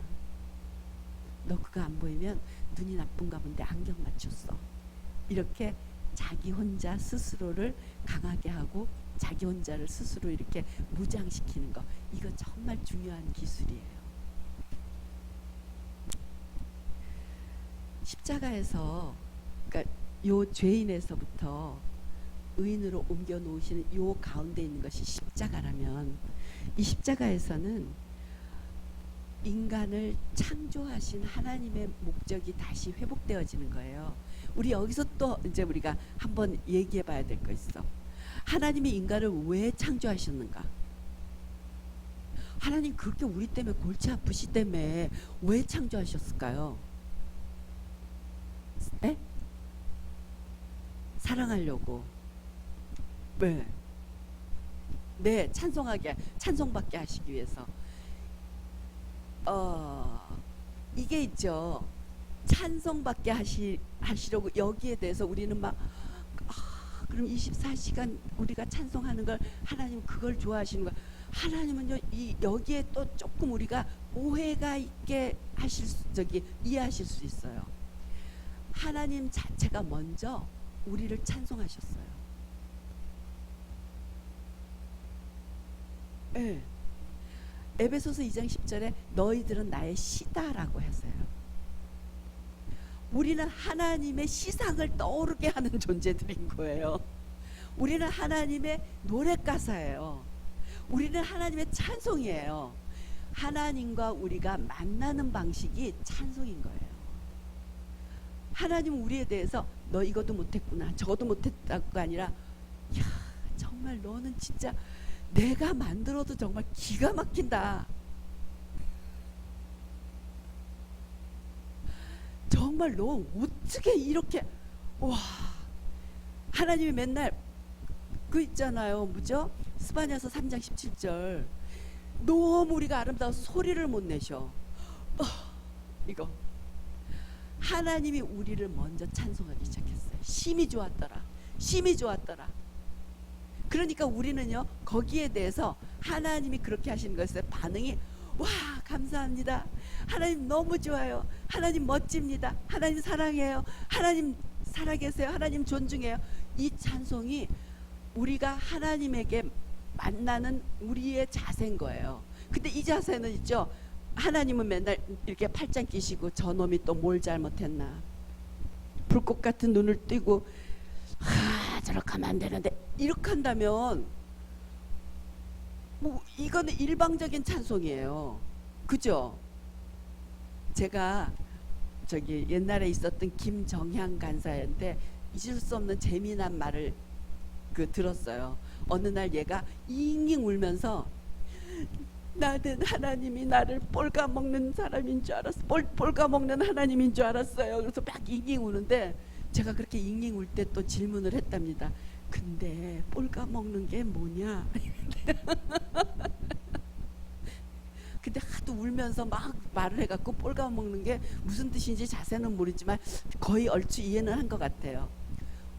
너 그거 안 보이면 눈이 나쁜가 본데 안경 맞췄어. 이렇게 자기 혼자 스스로를 강하게 하고 자기 혼자를 스스로 이렇게 무장시키는 거, 이거 정말 중요한 기술이에요. 십자가에서, 그러니까 요 죄인에서부터 의인으로 옮겨 놓으시는 요 가운데 있는 것이 십자가라면, 이 십자가에서는 인간을 창조하신 하나님의 목적이 다시 회복되어지는 거예요. 우리 여기서 또 이제 우리가 한번 얘기해 봐야 될 거 있어. 하나님이 인간을 왜 창조하셨는가? 하나님 그렇게 우리 때문에 골치 아프시 때문에 왜 창조하셨을까요? 네? 사랑하려고. 네, 찬송받게 하시기 위해서. 이게 있죠. 찬송받게 하시려고. 여기에 대해서 우리는 막 그럼 24시간 우리가 찬송하는 걸, 하나님 그걸 좋아하시는 거. 하나님은요, 여기에 또 조금 우리가 오해가 있게 이해하실 수 있어요. 하나님 자체가 먼저 우리를 찬송하셨어요. 네. 에베소서 2장 10절에 너희들은 나의 시다라고 했어요. 우리는 하나님의 시상을 떠오르게 하는 존재들인 거예요. 우리는 하나님의 노랫가사예요. 우리는 하나님의 찬송이에요. 하나님과 우리가 만나는 방식이 찬송인 거예요. 하나님은 우리에 대해서 너 이것도 못했구나 저것도 못했다가 아니라 야 정말 너는 진짜 내가 만들어도 정말 기가 막힌다. 정말 너 어떻게 이렇게 와. 하나님이 맨날 그 있잖아요. 뭐죠? 스바냐서 3장 17절 너무 우리가 아름다워서 소리를 못 내셔. 이거 하나님이 우리를 먼저 찬송하기 시작했어요. 심히 좋았더라. 심히 좋았더라. 그러니까 우리는요 거기에 대해서 하나님이 그렇게 하시는 것에 반응이 와 감사합니다. 하나님 너무 좋아요. 하나님 멋집니다. 하나님 사랑해요. 하나님 살아계세요. 하나님 존중해요. 이 찬송이 우리가 하나님에게 만나는 우리의 자세인 거예요. 근데 이 자세는 있죠. 하나님은 맨날 이렇게 팔짱 끼시고 저놈이 또 뭘 잘못했나 불꽃 같은 눈을 뜨고 저렇게 하면 안 되는데 이렇게 한다면 뭐 이거는 일방적인 찬송이에요. 그죠? 제가 저기 옛날에 있었던 김정향 간사한테 잊을 수 없는 재미난 말을 들었어요. 어느 날 얘가 잉잉 울면서 나는 하나님이 나를 꼴까먹는 사람인 줄 알았어. 꼴까먹는 하나님인 줄 알았어요. 그래서 막 잉잉 우는데 제가 그렇게 잉잉 울 때 또 질문을 했답니다. 근데 꼴까먹는 게 뭐냐? 근데 하도 울면서 막 말을 해갖고 꼴까먹는 게 무슨 뜻인지 자세는 모르지만 거의 얼추 이해는 한 것 같아요.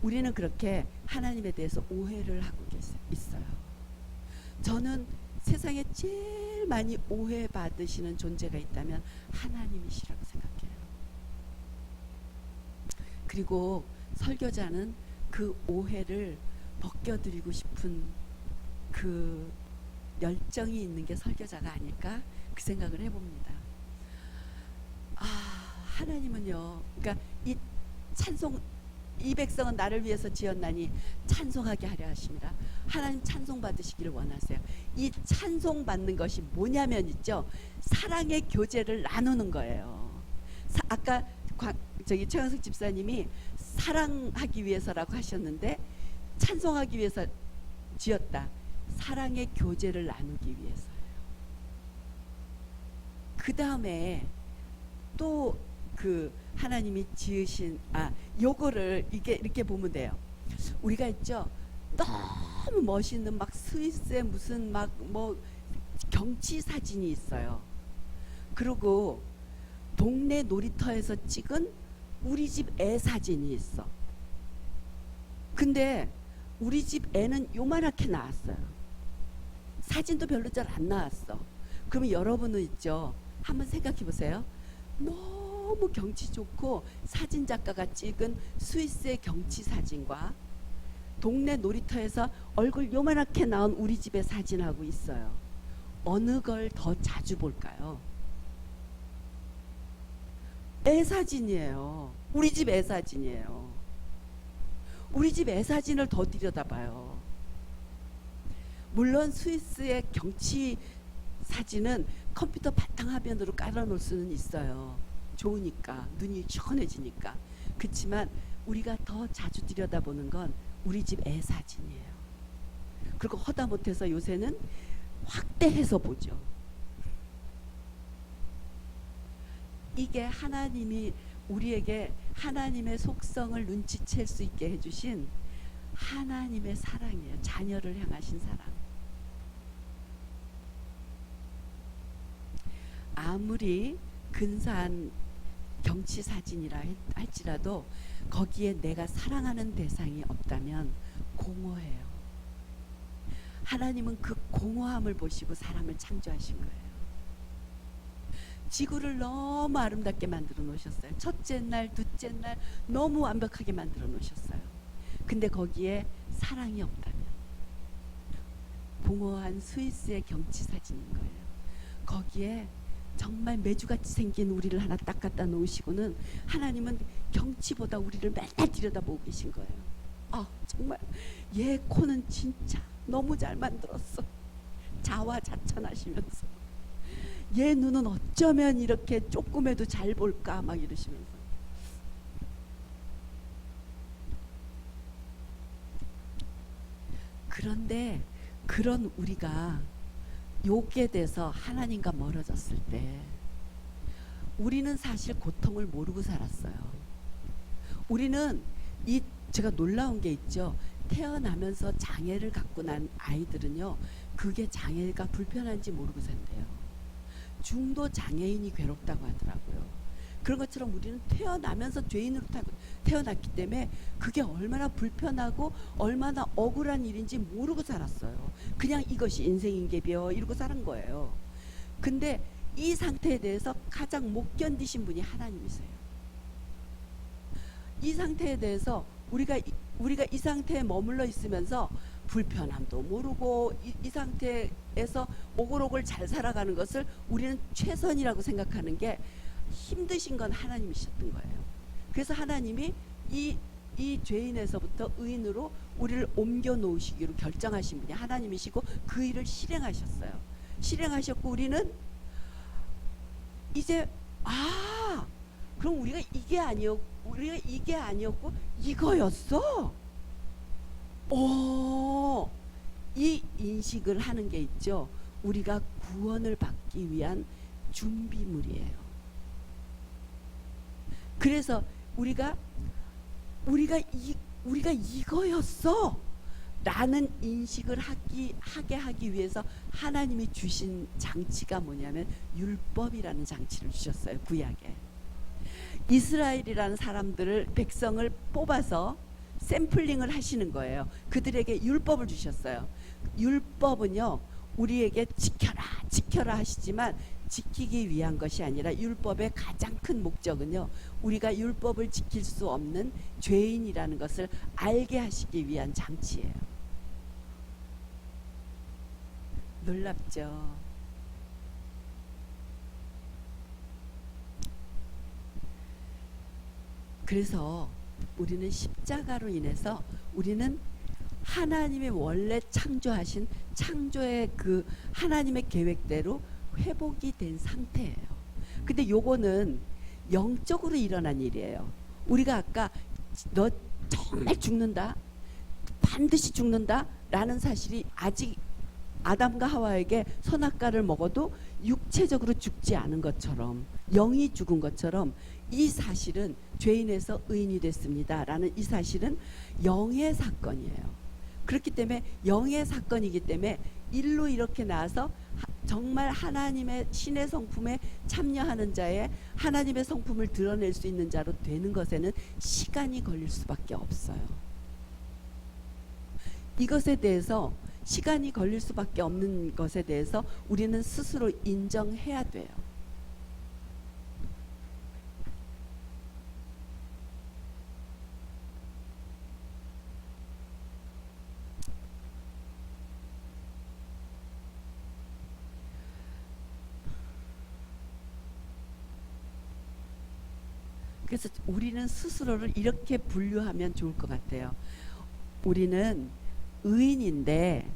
우리는 그렇게 하나님에 대해서 오해를 하고 있어요. 저는 세상에 제일 많이 오해받으시는 존재가 있다면 하나님이시라고 생각해요. 그리고 설교자는 그 오해를 벗겨드리고 싶은 그 열정이 있는 게 설교자가 아닐까 그 생각을 해봅니다. 하나님은요 그러니까 이 찬송 이 백성은 나를 위해서 지었나니 찬송하게 하려 하십니다. 하나님 찬송 받으시기를 원하세요. 이 찬송 받는 것이 뭐냐면 있죠. 사랑의 교제를 나누는 거예요. 아까 저기 최강석 집사님이 사랑하기 위해서라고 하셨는데 찬송하기 위해서 지었다. 사랑의 교제를 나누기 위해서예요. 그 다음에 또 하나님이 지으신 요거를 이렇게 보면 돼요. 우리가 있죠. 너무 멋있는 막 스위스의 무슨 막 뭐 경치 사진이 있어요. 그리고 동네 놀이터에서 찍은 우리 집 애 사진이 있어. 근데 우리 집 애는 요만하게 나왔어요. 사진도 별로 잘 안 나왔어. 그러면 여러분은 있죠. 한번 생각해 보세요. 너무 경치 좋고 사진 작가가 찍은 스위스의 경치 사진과 동네 놀이터에서 얼굴 요만하게 나온 우리 집의 사진하고 있어요. 어느 걸 더 자주 볼까요? 애 사진이에요. 우리 집 애 사진이에요. 우리 집 애 사진을 더 들여다봐요. 물론 스위스의 경치 사진은 컴퓨터 바탕화면으로 깔아놓을 수는 있어요. 좋으니까 눈이 시원해지니까. 그렇지만 우리가 더 자주 들여다보는 건 우리 집 애 사진이에요. 그리고 허다못해서 요새는 확대해서 보죠. 이게 하나님이 우리에게 하나님의 속성을 눈치챌 수 있게 해주신 하나님의 사랑이에요. 자녀를 향하신 사랑. 아무리 근사한 경치 사진이라 할지라도 거기에 내가 사랑하는 대상이 없다면 공허해요. 하나님은 그 공허함을 보시고 사람을 창조하신 거예요. 지구를 너무 아름답게 만들어 놓으셨어요. 첫째 날, 둘째 날 너무 완벽하게 만들어 놓으셨어요. 근데 거기에 사랑이 없다면 공허한 스위스의 경치 사진인 거예요. 거기에 정말 메주같이 생긴 우리를 하나 딱 갖다 놓으시고는 하나님은 경치보다 우리를 맨날 들여다보고 계신 거예요. 정말 얘 코는 진짜 너무 잘 만들었어. 자화자찬하시면서 얘 눈은 어쩌면 이렇게 조금해도 잘 볼까 막 이러시면서 그런데 그런 우리가 욕에 대해서 하나님과 멀어졌을 때 우리는 사실 고통을 모르고 살았어요. 우리는 이 제가 놀라운 게 있죠. 태어나면서 장애를 갖고 난 아이들은요, 그게 장애가 불편한지 모르고 산대요. 중도 장애인이 괴롭다고 하더라고요. 그런 것처럼 우리는 태어나면서 죄인으로 태어났기 때문에 그게 얼마나 불편하고 얼마나 억울한 일인지 모르고 살았어요. 그냥 이것이 인생인게벼 이러고 사는 거예요. 근데 이 상태에 대해서 가장 못 견디신 분이 하나님이세요. 이 상태에 대해서 우리가 이 상태에 머물러 있으면서 불편함도 모르고 이 상태에서 오글오글 잘 살아가는 것을 우리는 최선이라고 생각하는 게 힘드신 건 하나님이셨던 거예요. 그래서 하나님이 이 죄인에서부터 의인으로 우리를 옮겨 놓으시기로 결정하신 분이 하나님이시고 그 일을 실행하셨어요. 실행하셨고 우리는 이제 그럼 우리가 이게 아니었고 이거였어. 이 인식을 하는 게 있죠. 우리가 구원을 받기 위한 준비물이에요. 그래서 우리가 이거였어 라는 인식을 하게 하기 위해서 하나님이 주신 장치가 뭐냐면 율법이라는 장치를 주셨어요. 구약에 이스라엘이라는 사람들을, 백성을 뽑아서 샘플링을 하시는 거예요. 그들에게 율법을 주셨어요. 율법은요, 우리에게 지켜라 하시지만 지키기 위한 것이 아니라 율법의 가장 큰 목적은요, 우리가 율법을 지킬 수 없는 죄인이라는 것을 알게 하시기 위한 장치예요. 놀랍죠? 그래서 우리는 십자가로 인해서 우리는 하나님의 원래 창조하신 창조의 그 하나님의 계획대로 회복이 된 상태예요. 근데 요거는 영적으로 일어난 일이에요. 우리가 아까 너 정말 죽는다, 반드시 죽는다 라는 사실이 아직 아담과 하와에게 선악과를 먹어도 육체적으로 죽지 않은 것처럼, 영이 죽은 것처럼 이 사실은 죄인에서 의인이 됐습니다 라는 이 사실은 영의 사건이에요. 그렇기 때문에 영의 사건이기 때문에 일로 이렇게 나와서 정말 하나님의 신의 성품에 참여하는 자의 하나님의 성품을 드러낼 수 있는 자로 되는 것에는 시간이 걸릴 수밖에 없어요. 이것에 대해서, 시간이 걸릴 수밖에 없는 것에 대해서 우리는 스스로 인정해야 돼요. 그래서 우리는 스스로를 이렇게 분류하면 좋을 것 같아요. 우리는 의인인데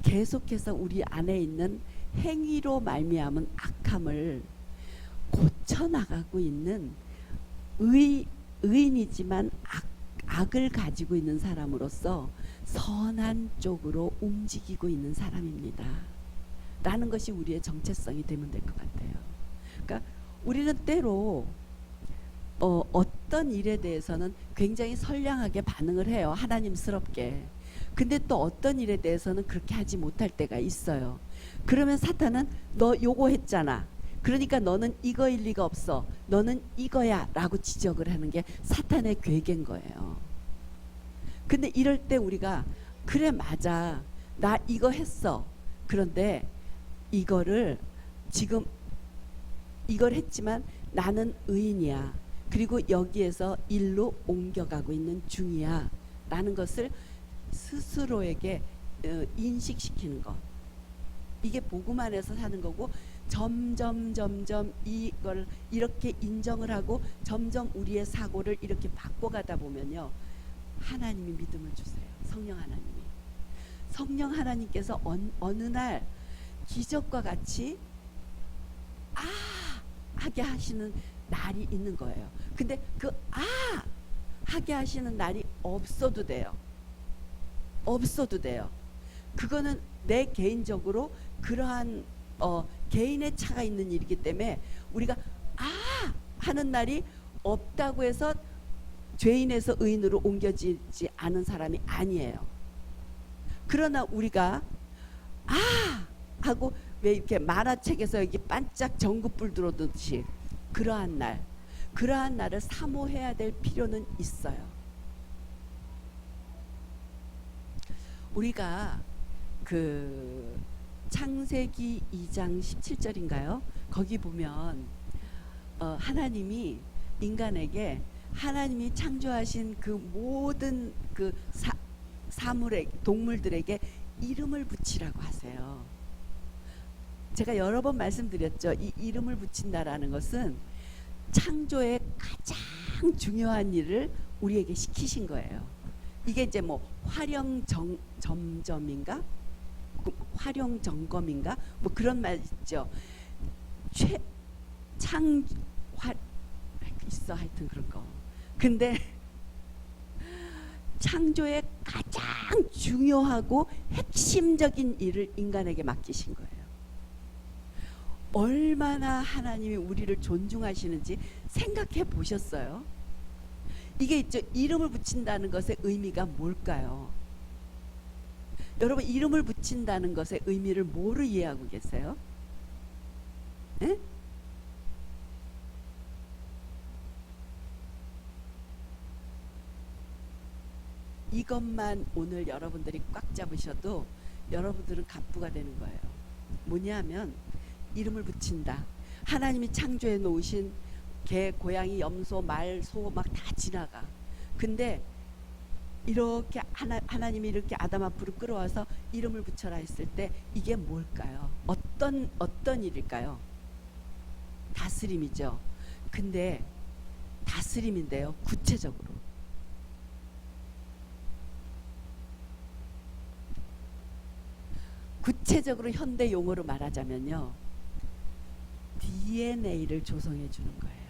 계속해서 우리 안에 있는 행위로 말미암은 악함을 고쳐나가고 있는 의인이지만 악을 가지고 있는 사람으로서 선한 쪽으로 움직이고 있는 사람입니다 라는 것이 우리의 정체성이 되면 될 것 같아요. 그러니까 우리는 때로 어떤 일에 대해서는 굉장히 선량하게 반응을 해요. 하나님스럽게. 근데 또 어떤 일에 대해서는 그렇게 하지 못할 때가 있어요. 그러면 사탄은 너 요거 했잖아, 그러니까 너는 이거일 리가 없어, 너는 이거야 라고 지적을 하는 게 사탄의 괴계인 거예요. 근데 이럴 때 우리가 그래 맞아, 나 이거 했어, 그런데 이거를 지금 이걸 했지만 나는 의인이야, 그리고 여기에서 일로 옮겨가고 있는 중이야 라는 것을 스스로에게 인식시키는 것, 이게 복음 안에서 사는 거고, 점점 이걸 이렇게 인정을 하고 점점 우리의 사고를 이렇게 바꿔가다 보면요, 하나님이 믿음을 주세요. 성령 하나님께서 어느 날 기적과 같이 하게 하시는 날이 있는 거예요. 근데 그 하게 하시는 날이 없어도 돼요. 없어도 돼요. 그거는 내 개인적으로 그러한 개인의 차가 있는 일이기 때문에 우리가 아 하는 날이 없다고 해서 죄인에서 의인으로 옮겨지지 않은 사람이 아니에요. 그러나 우리가 아 하고 왜 이렇게 만화책에서 여기 반짝 전구불 들어오듯이 그러한 날을 사모해야 될 필요는 있어요. 우리가 그 창세기 2장 17절인가요? 거기 보면 하나님이 인간에게 하나님이 창조하신 그 모든 그 사물에 동물들에게 이름을 붙이라고 하세요. 제가 여러 번 말씀드렸죠. 이 이름을 붙인다라는 것은 창조의 가장 중요한 일을 우리에게 시키신 거예요. 이게 이제 뭐 점점인가? 활용 점검인가? 뭐 그런 말 있죠. 있어 하여튼 그런 거. 근데 창조의 가장 중요하고 핵심적인 일을 인간에게 맡기신 거예요. 얼마나 하나님이 우리를 존중하시는지 생각해 보셨어요? 이게 있죠. 이름을 붙인다는 것의 의미가 뭘까요? 여러분 이름을 붙인다는 것의 의미를 뭐로 이해하고 계세요? 에? 이것만 오늘 여러분들이 꽉 잡으셔도 여러분들은 갑부가 되는 거예요. 뭐냐면 이름을 붙인다. 하나님이 창조해 놓으신 개, 고양이, 염소, 말, 소 막 다 지나가. 근데 이렇게 하나님이 이렇게 아담 앞으로 끌어와서 이름을 붙여라 했을 때 이게 뭘까요? 어떤 일일까요? 다스림이죠. 근데 다스림인데요. 구체적으로 현대 용어로 말하자면요. DNA를 조성해 주는 거예요.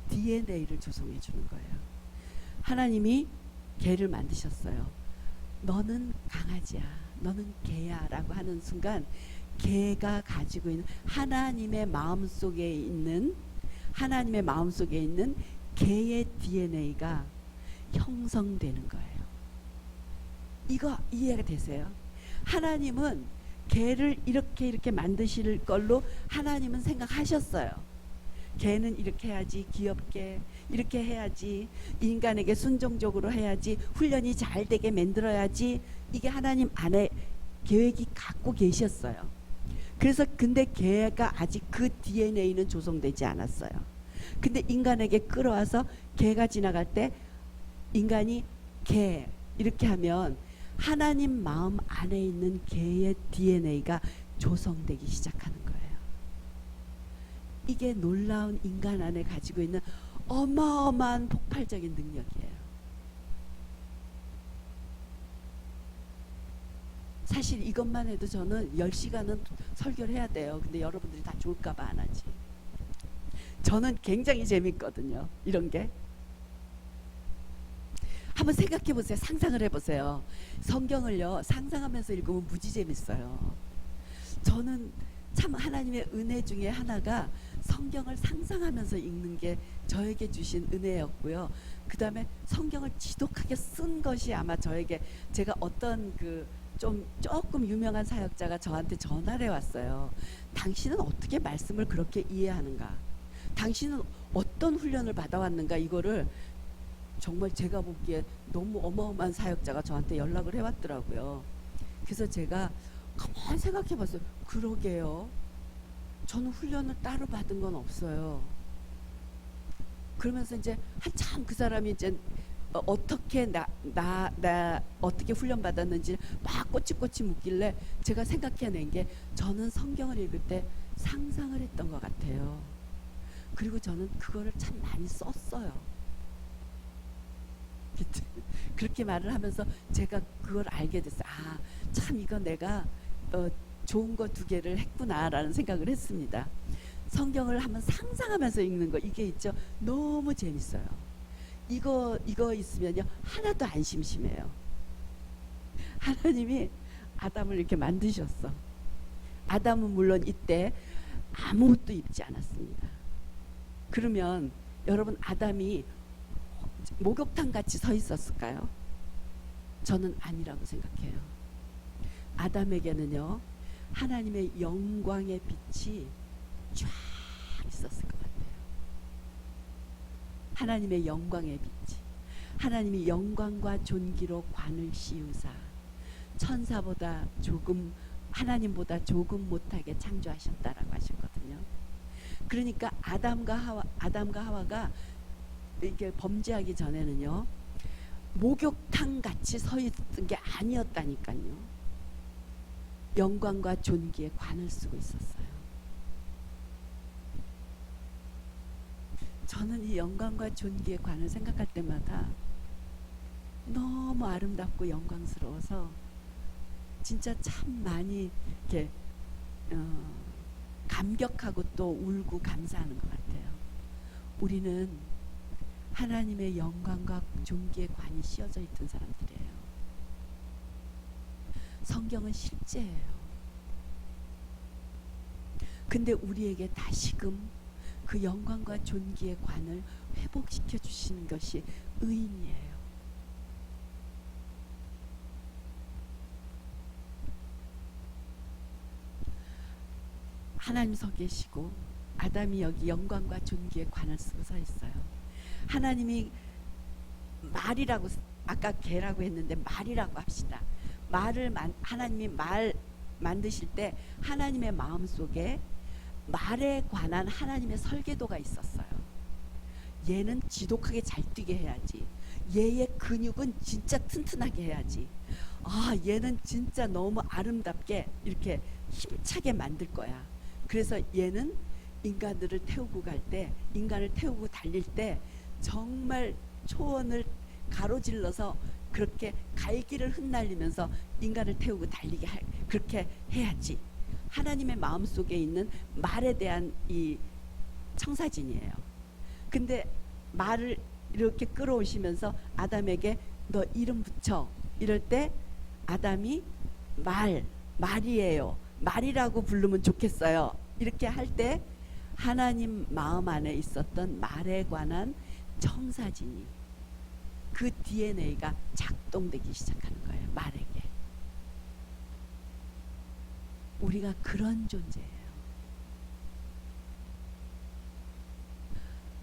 DNA를 조성해 주는 거예요. 하나님이 개를 만드셨어요. 너는 강아지야, 너는 개야 라고 하는 순간 개가 가지고 있는 하나님의 마음속에 있는 개의 DNA가 형성되는 거예요. 이거 이해가 되세요? 하나님은 개를 이렇게 만드실 걸로 하나님은 생각하셨어요. 개는 이렇게 해야지, 귀엽게 이렇게 해야지, 인간에게 순종적으로 해야지, 훈련이 잘 되게 만들어야지, 이게 하나님 안에 계획이 갖고 계셨어요. 그래서 근데 개가 아직 그 DNA는 조성되지 않았어요. 근데 인간에게 끌어와서 개가 지나갈 때 인간이 개 이렇게 하면 하나님 마음 안에 있는 개의 DNA가 조성되기 시작하는 거예요. 이게 놀라운 인간 안에 가지고 있는 어마어마한 폭발적인 능력이에요. 사실 이것만 해도 저는 10시간은 설교를 해야 돼요. 근데 여러분들이 다 좋을까봐 안 하지. 저는 굉장히 재밌거든요. 이런 게. 한번 생각해 보세요. 상상을 해보세요. 성경을요 상상하면서 읽으면 무지 재밌어요. 저는 참 하나님의 은혜 중에 하나가 성경을 상상하면서 읽는 게 저에게 주신 은혜였고요. 그 다음에 성경을 지독하게 쓴 것이 아마 저에게, 제가 어떤 조금 유명한 사역자가 저한테 전화를 해왔어요. 당신은 어떻게 말씀을 그렇게 이해하는가? 당신은 어떤 훈련을 받아왔는가? 이거를 정말 제가 보기에 너무 어마어마한 사역자가 저한테 연락을 해왔더라고요. 그래서 제가 가만히 생각해 봤어요. 그러게요. 저는 훈련을 따로 받은 건 없어요. 그러면서 이제 한참 그 사람이 이제 어떻게 어떻게 훈련 받았는지 막 꼬치꼬치 묻길래 제가 생각해낸 게, 저는 성경을 읽을 때 상상을 했던 것 같아요. 그리고 저는 그거를 참 많이 썼어요. 그렇게 말을 하면서 제가 그걸 알게 됐어요. 아, 참 이거 내가 좋은 거 2개를 했구나라는 생각을 했습니다. 성경을 한번 상상하면서 읽는 거, 이게 있죠. 너무 재밌어요. 이거 있으면요 하나도 안 심심해요. 하나님이 아담을 이렇게 만드셨어. 아담은 물론 이때 아무것도 입지 않았습니다. 그러면 여러분 아담이 목욕탕 같이 서 있었을까요? 저는 아니라고 생각해요. 아담에게는요 하나님의 영광의 빛이 쫙 있었을 것 같아요. 하나님의 영광의 빛이, 하나님이 영광과 존귀로 관을 씌우사 천사보다 조금, 하나님보다 조금 못하게 창조하셨다라고 하셨거든요. 그러니까 아담과 하와가 이렇게 범죄하기 전에는요 목욕탕 같이 서 있던 게 아니었다니까요. 영광과 존귀의 관을 쓰고 있었어요. 저는 이 영광과 존귀의 관을 생각할 때마다 너무 아름답고 영광스러워서 진짜 참 많이 이렇게 감격하고 또 울고 감사하는 것 같아요. 우리는 하나님의 영광과 존귀의 관이 씌어져 있던 사람들이에요. 성경은 실제예요. 근데 우리에게 다시금 그 영광과 존귀의 관을 회복시켜 주시는 것이 의인이에요. 하나님 서 계시고 아담이 여기 영광과 존귀의 관을 쓰고 서 있어요. 하나님이 말이라고, 아까 개라고 했는데 말이라고 합시다. 하나님이 말 만드실 때 하나님의 마음속에 말에 관한 하나님의 설계도가 있었어요. 얘는 지독하게 잘 뛰게 해야지. 얘의 근육은 진짜 튼튼하게 해야지. 아, 얘는 진짜 너무 아름답게 이렇게 힘차게 만들 거야. 그래서 얘는 인간을 태우고 달릴 때 정말 초원을 가로질러서 그렇게 갈기를 흩날리면서 인간을 태우고 달리게 그렇게 해야지. 하나님의 마음속에 있는 말에 대한 이 청사진이에요. 근데 말을 이렇게 끌어오시면서 아담에게 너 이름 붙여 이럴 때 아담이 말이에요. 말이라고 부르면 좋겠어요. 이렇게 할 때 하나님 마음 안에 있었던 말에 관한 청사진이, 그 DNA가 작동되기 시작하는 거예요. 말에게. 우리가 그런 존재예요.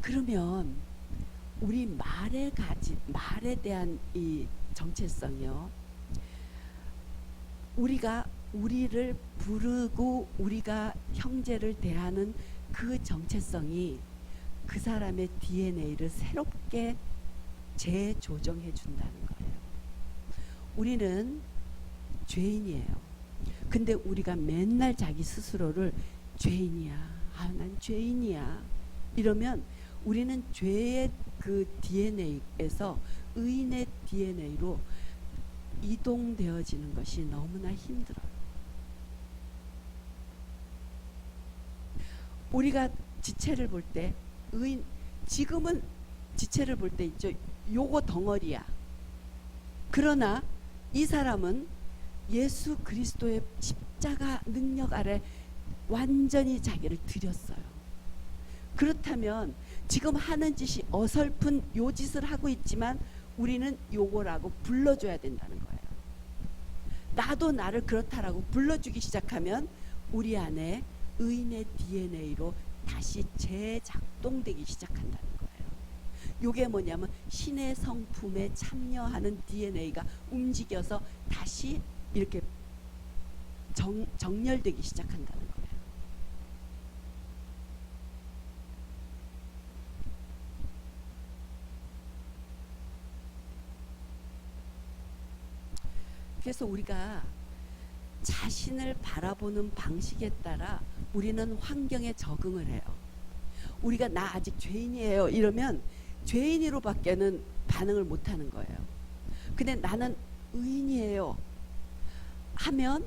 그러면 우리 말에 대한 이 정체성이요, 우리가 우리를 부르고 우리가 형제를 대하는 그 정체성이 그 사람의 DNA를 새롭게 재조정해 준다는 거예요. 우리는 죄인이에요. 근데 우리가 맨날 자기 스스로를 죄인이야, 난 죄인이야 이러면 우리는 죄의 그 DNA에서 의인의 DNA로 이동되어지는 것이 너무나 힘들어요. 우리가 지체를 볼 때 지금은 지체를 볼 때 있죠. 요거 덩어리야. 그러나 이 사람은 예수 그리스도의 십자가 능력 아래 완전히 자기를 드렸어요. 그렇다면 지금 하는 짓이 어설픈 요 짓을 하고 있지만 우리는 요거라고 불러줘야 된다는 거예요. 나도 나를 그렇다라고 불러주기 시작하면 우리 안에 의인의 DNA로 다시 재작동되기 시작한다는 거예요. 요게 뭐냐면 신의 성품에 참여하는 DNA가 움직여서 다시 이렇게 정렬되기 시작한다는 거예요. 그래서 우리가 자신을 바라보는 방식에 따라 우리는 환경에 적응을 해요. 우리가 나 아직 죄인이에요 이러면 죄인으로 밖에는 반응을 못 하는 거예요. 근데 나는 의인이에요 하면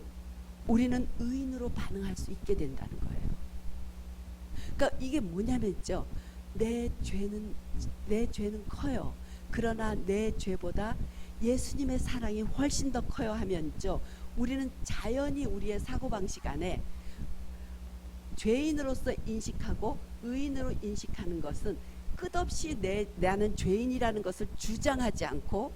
우리는 의인으로 반응할 수 있게 된다는 거예요. 그러니까 이게 뭐냐면요, 내 죄는 커요. 그러나 내 죄보다 예수님의 사랑이 훨씬 더 커요 하면죠, 우리는 자연히 우리의 사고방식 안에 죄인으로서 인식하고 의인으로 인식하는 것은 끝없이 나는 죄인이라는 것을 주장하지 않고,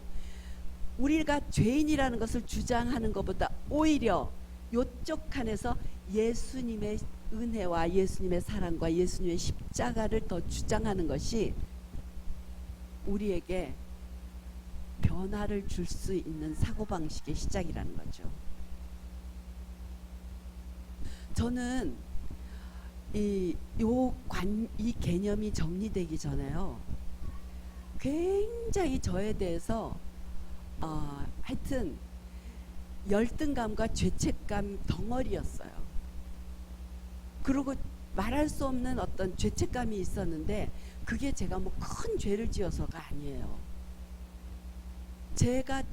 우리가 죄인이라는 것을 주장하는 것보다 오히려 요쪽 칸에서 예수님의 은혜와 예수님의 사랑과 예수님의 십자가를 더 주장하는 것이 우리에게 변화를 줄 수 있는 사고방식의 시작이라는 거죠. 저는 이 개념이 정리되기 전에요, 굉장히 저에 대해서 하여튼 열등감과 죄책감 덩어리였어요. 그리고 말할 수 없는 어떤 죄책감이 있었는데, 그게 제가 뭐 큰 죄를 지어서가 아니에요. 제가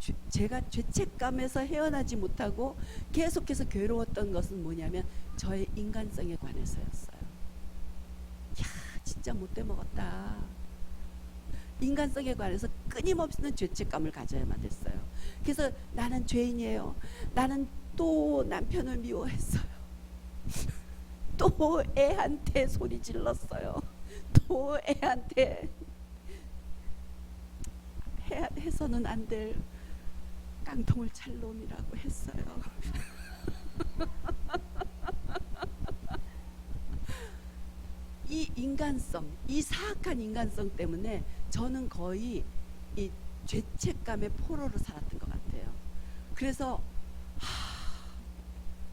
죄책감에서 헤어나지 못하고 계속해서 괴로웠던 것은 뭐냐면 저의 인간성에 관해서였어요. 야, 진짜 못돼 먹었다. 인간성에 관해서 끊임없는 죄책감을 가져야만 됐어요. 그래서 나는 죄인이에요. 나는 또 남편을 미워했어요. 또 애한테 소리 질렀어요. 또 애한테 해서는 안 될 깡통을 찰 놈이라고 했어요. 이 인간성, 이 사악한 인간성 때문에 저는 거의 이 죄책감의 포로로 살았던 것 같아요. 그래서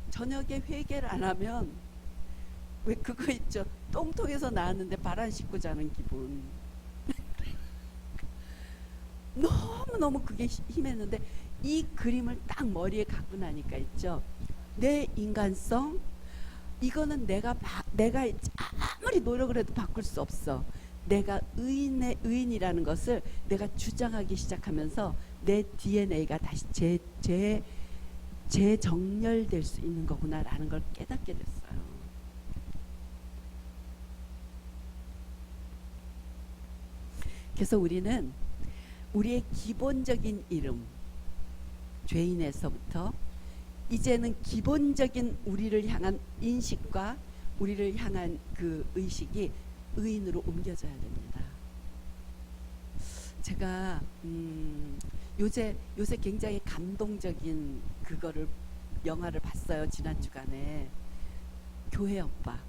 저녁에 회개를 안 하면, 왜 그거 있죠, 똥통에서 나왔는데 발 안 씻고 자는 기분. 너무너무 그게 힘했는데, 이 그림을 딱 머리에 갖고 나니까 있죠, 내 인간성, 이거는 내가 아무리 노력을 해도 바꿀 수 없어. 내가 의인이라는 것을 내가 주장하기 시작하면서 내 DNA가 다시 재정렬될 수 있는 거구나라는 걸 깨닫게 됐어요. 그래서 우리는 우리의 기본적인 이름, 죄인에서부터 이제는 기본적인 우리를 향한 인식과 우리를 향한 그 의식이 의인으로 옮겨져야 됩니다. 제가 요새 굉장히 감동적인 영화를 봤어요. 지난 주간에 교회 오빠.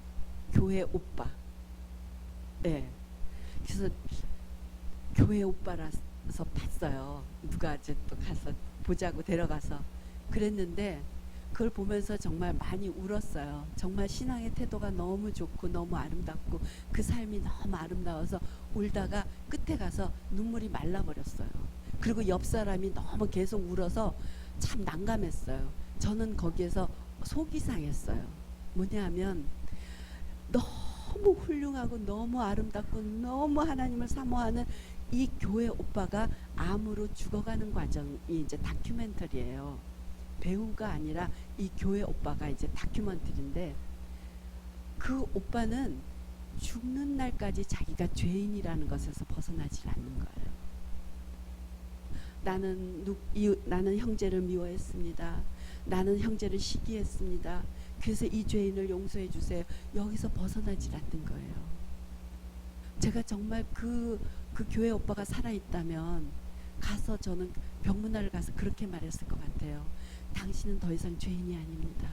네. 그래서 교회 오빠라서 봤어요. 누가 이제 또 가서 보자고 데려가서 그랬는데, 그걸 보면서 정말 많이 울었어요. 정말 신앙의 태도가 너무 좋고 너무 아름답고 그 삶이 너무 아름다워서 울다가 끝에 가서 눈물이 말라버렸어요. 그리고 옆 사람이 너무 계속 울어서 참 난감했어요. 저는 거기에서 속이 상했어요. 뭐냐 하면 너무 훌륭하고 너무 아름답고 너무 하나님을 사모하는 이 교회 오빠가 암으로 죽어가는 과정이 이제 다큐멘터리예요. 배우가 아니라 이 교회 오빠가 이제 다큐멘터리인데, 그 오빠는 죽는 날까지 자기가 죄인이라는 것에서 벗어나질 않는 거예요. 나는 형제를 미워했습니다. 나는 형제를 시기했습니다. 그래서 이 죄인을 용서해 주세요. 여기서 벗어나질 않는 거예요. 제가 정말 그 교회 오빠가 살아있다면 가서 저는 병문안을 가서 그렇게 말했을 것 같아요. 당신은 더 이상 죄인이 아닙니다.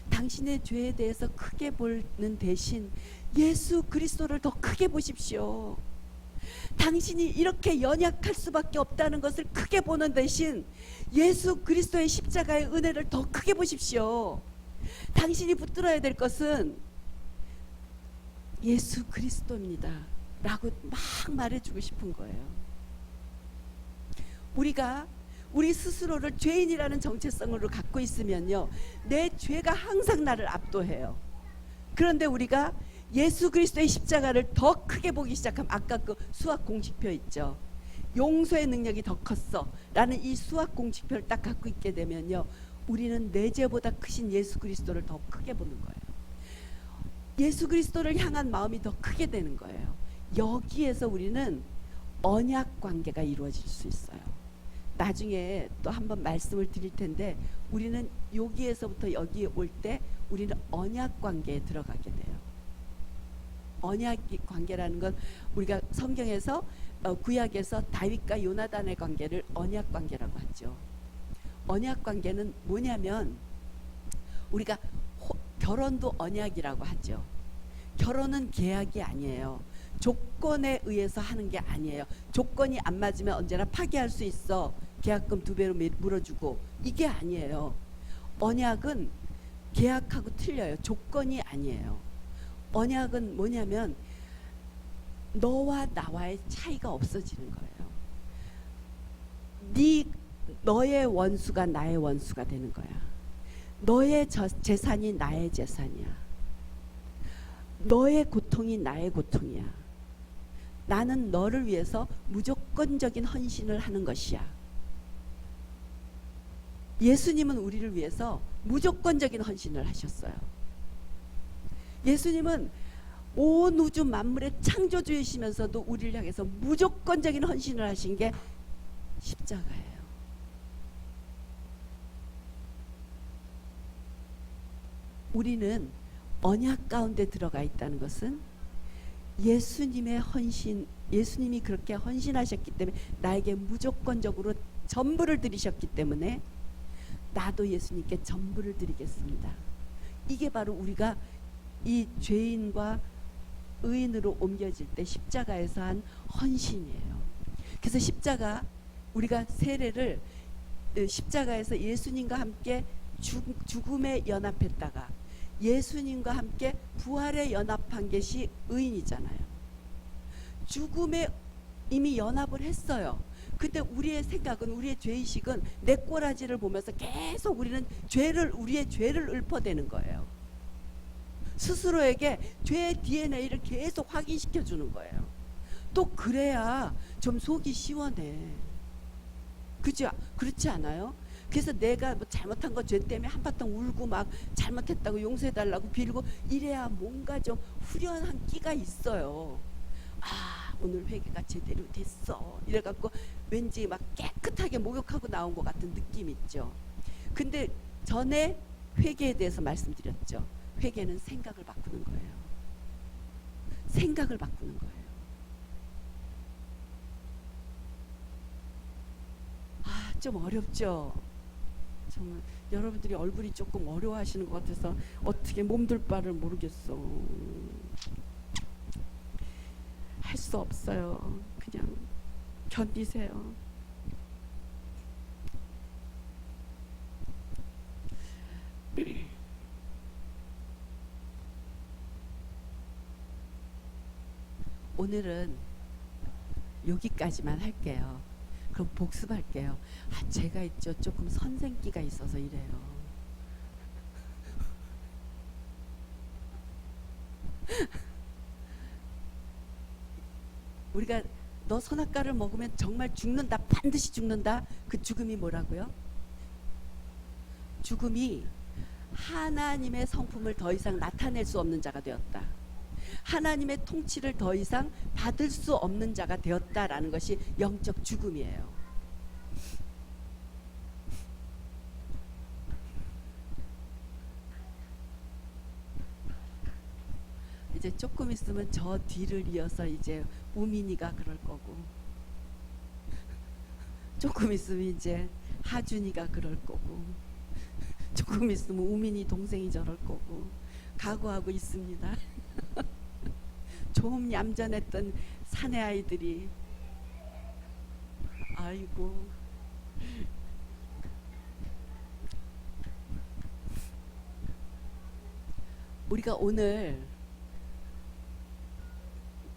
당신의 죄에 대해서 크게 보는 대신 예수 그리스도를 더 크게 보십시오. 당신이 이렇게 연약할 수밖에 없다는 것을 크게 보는 대신 예수 그리스도의 십자가의 은혜를 더 크게 보십시오. 당신이 붙들어야 될 것은 예수 그리스도입니다 라고 막 말해주고 싶은 거예요. 우리 스스로를 죄인이라는 정체성으로 갖고 있으면요, 내 죄가 항상 나를 압도해요. 그런데 우리가 예수 그리스도의 십자가를 더 크게 보기 시작하면, 아까 그 수학 공식표 있죠, 용서의 능력이 더 컸어 라는 이 수학 공식표를 딱 갖고 있게 되면요, 우리는 내 죄보다 크신 예수 그리스도를 더 크게 보는 거예요. 예수 그리스도를 향한 마음이 더 크게 되는 거예요. 여기에서 우리는 언약 관계가 이루어질 수 있어요. 나중에 또 한번 말씀을 드릴 텐데 우리는 여기에서부터 여기에 올 때 우리는 언약 관계에 들어가게 돼요. 언약 관계라는 건 우리가 성경에서 구약에서 다윗과 요나단의 관계를 언약 관계라고 하죠. 언약 관계는 뭐냐면 우리가 결혼도 언약이라고 하죠. 결혼은 계약이 아니에요. 조건에 의해서 하는 게 아니에요. 조건이 안 맞으면 언제나 파기할 수 있어. 계약금 2배로 물어주고, 이게 아니에요. 언약은 계약하고 틀려요. 조건이 아니에요. 언약은 뭐냐면 너와 나와의 차이가 없어지는 거예요. 너의 원수가 나의 원수가 되는 거야. 너의 재산이 나의 재산이야. 너의 고통이 나의 고통이야. 나는 너를 위해서 무조건적인 헌신을 하는 것이야. 예수님은 우리를 위해서 무조건적인 헌신을 하셨어요. 예수님은 온 우주 만물의 창조주이시면서도 우리를 향해서 무조건적인 헌신을 하신 게 십자가예요. 우리는 언약 가운데 들어가 있다는 것은 예수님의 헌신, 예수님이 그렇게 헌신하셨기 때문에 나에게 무조건적으로 전부를 드리셨기 때문에 나도 예수님께 전부를 드리겠습니다. 이게 바로 우리가 이 죄인과 의인으로 옮겨질 때 십자가에서 한 헌신이에요. 그래서 십자가, 우리가 세례를 십자가에서 예수님과 함께 죽음에 연합했다가 예수님과 함께 부활에 연합한 것이 의인이잖아요. 죽음에 이미 연합을 했어요. 근데 우리의 생각은, 우리의 죄의식은 내 꼬라지를 보면서 계속 우리는 우리의 죄를 읊어대는 거예요. 스스로에게 죄의 DNA를 계속 확인시켜 주는 거예요. 또 그래야 좀 속이 시원해. 그죠? 그렇지 않아요? 그래서 내가 뭐 잘못한 거 죄 때문에 한바탕 울고 막 잘못했다고 용서해달라고 빌고 이래야 뭔가 좀 후련한 끼가 있어요. 아, 오늘 회개가 제대로 됐어. 이래갖고 왠지 막 깨끗하게 목욕하고 나온 것 같은 느낌 있죠. 근데 전에 회개에 대해서 말씀드렸죠. 회개는 생각을 바꾸는 거예요. 생각을 바꾸는 거예요. 아, 좀 어렵죠. 정말 여러분들이 얼굴이 조금 어려워하시는 것 같아서 어떻게 몸둘 바를 모르겠어. 할 수 없어요. 그냥 견디세요. 오늘은 여기까지만 할게요. 그럼 복습할게요. 아, 제가 있죠. 조금 선생기가 있어서 이래요. 우리가 너 선악과를 먹으면 정말 죽는다, 반드시 죽는다. 그 죽음이 뭐라고요? 죽음이 하나님의 성품을 더 이상 나타낼 수 없는 자가 되었다. 하나님의 통치를 더 이상 받을 수 없는 자가 되었다라는 것이 영적 죽음이에요. 이제 조금 있으면 저 뒤를 이어서 이제 우민이가 그럴 거고, 조금 있으면 이제 하준이가 그럴 거고, 조금 있으면 우민이 동생이 저럴 거고, 각오하고 있습니다. 좀 얌전했던 사내 아이들이, 아이고, 우리가 오늘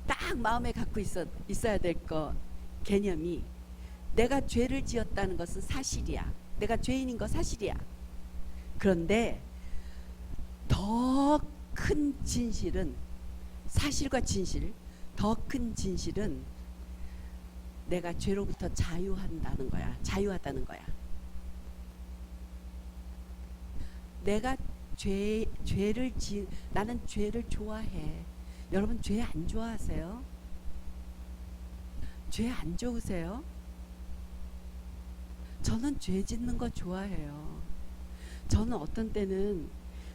딱 마음에 갖고 있어야 될 거 개념이, 내가 죄를 지었다는 것은 사실이야. 내가 죄인인 거 사실이야. 그런데 더 큰 진실은, 사실과 진실, 더 큰 진실은 내가 죄로부터 자유한다는 거야. 자유하다는 거야. 내가 나는 죄를 좋아해. 여러분 죄 안 좋아하세요? 죄 안 좋으세요? 저는 죄 짓는 거 좋아해요. 저는 어떤 때는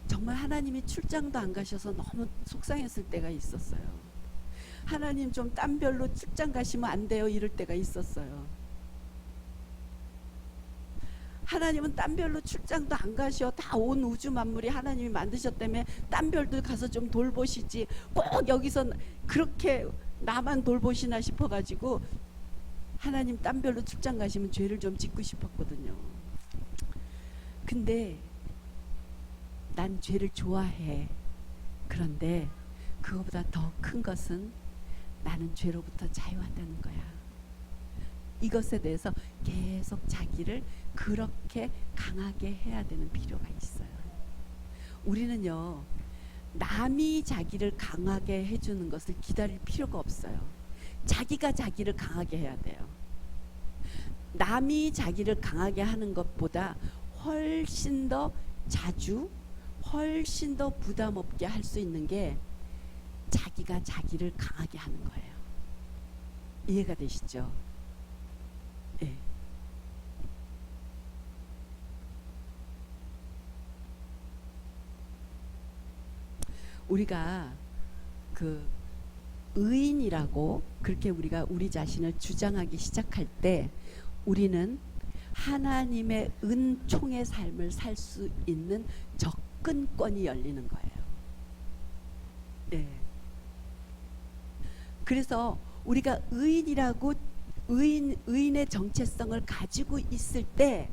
정말 하나님이 출장도 안 가셔서 너무 속상했을 때가 있었어요. 하나님 좀 딴 별로 출장 가시면 안 돼요 이럴 때가 있었어요. 하나님은 딴 별로 출장도 안 가셔. 다 온 우주 만물이 하나님이 만드셨다며 딴 별도 가서 좀 돌보시지 꼭 여기서 그렇게 나만 돌보시나 싶어가지고 하나님 딴 별로 출장 가시면 죄를 좀 짓고 싶었거든요. 근데 난 죄를 좋아해. 그런데 그거보다 더 큰 것은 나는 죄로부터 자유한다는 거야. 이것에 대해서 계속 자기를 그렇게 강하게 해야 되는 필요가 있어요. 우리는요, 남이 자기를 강하게 해주는 것을 기다릴 필요가 없어요. 자기가 자기를 강하게 해야 돼요. 남이 자기를 강하게 하는 것보다 훨씬 더 자주, 훨씬 더 부담 없게 할 수 있는 게 자기가 자기를 강하게 하는 거예요. 이해가 되시죠? 네. 우리가 그 의인이라고 그렇게 우리가 우리 자신을 주장하기 시작할 때 우리는 하나님의 은총의 삶을 살 수 있는 접근권이 열리는 거예요. 네. 그래서 우리가 의인이라고 의인의 정체성을 가지고 있을 때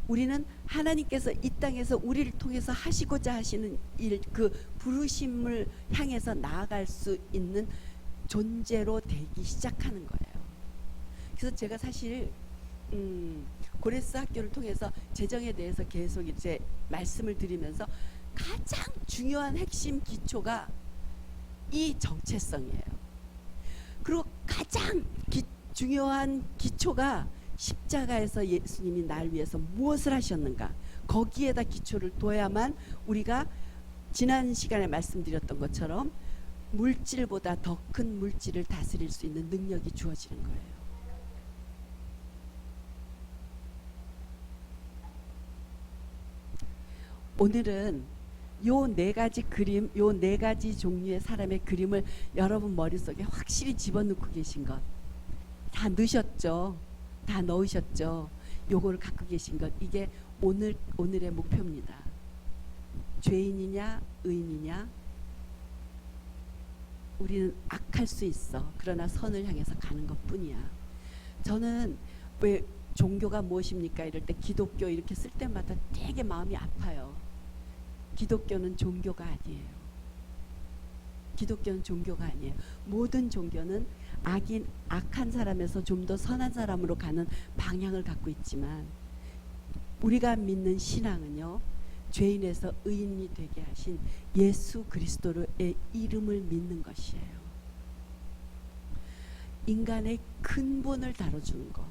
우리는 하나님께서 이 땅에서 우리를 통해서 하시고자 하시는 일, 그 부르심을 향해서 나아갈 수 있는 존재로 되기 시작하는 거예요. 그래서 제가 사실 고레스 학교를 통해서 재정에 대해서 계속 이제 말씀을 드리면서 가장 중요한 핵심 기초가 이 정체성이에요. 그리고 가장 중요한 기초가 십자가에서 예수님이 날 위해서 무엇을 하셨는가, 거기에다 기초를 둬야만 우리가 지난 시간에 말씀드렸던 것처럼 물질보다 더 큰 물질을 다스릴 수 있는 능력이 주어지는 거예요. 오늘은 요 네 가지 그림, 요 네 가지 종류의 사람의 그림을 여러분 머릿속에 확실히 집어넣고 계신 것 다 넣으셨죠? 다 넣으셨죠? 요거를 갖고 계신 것, 이게 오늘의 목표입니다. 죄인이냐 의인이냐, 우리는 악할 수 있어. 그러나 선을 향해서 가는 것뿐이야. 저는 왜 종교가 무엇입니까 이럴 때 기독교 이렇게 쓸 때마다 되게 마음이 아파요. 기독교는 종교가 아니에요. 기독교는 종교가 아니에요. 모든 종교는 악한 사람에서 좀 더 선한 사람으로 가는 방향을 갖고 있지만 우리가 믿는 신앙은요, 죄인에서 의인이 되게 하신 예수 그리스도의 이름을 믿는 것이에요. 인간의 근본을 다뤄주는 것,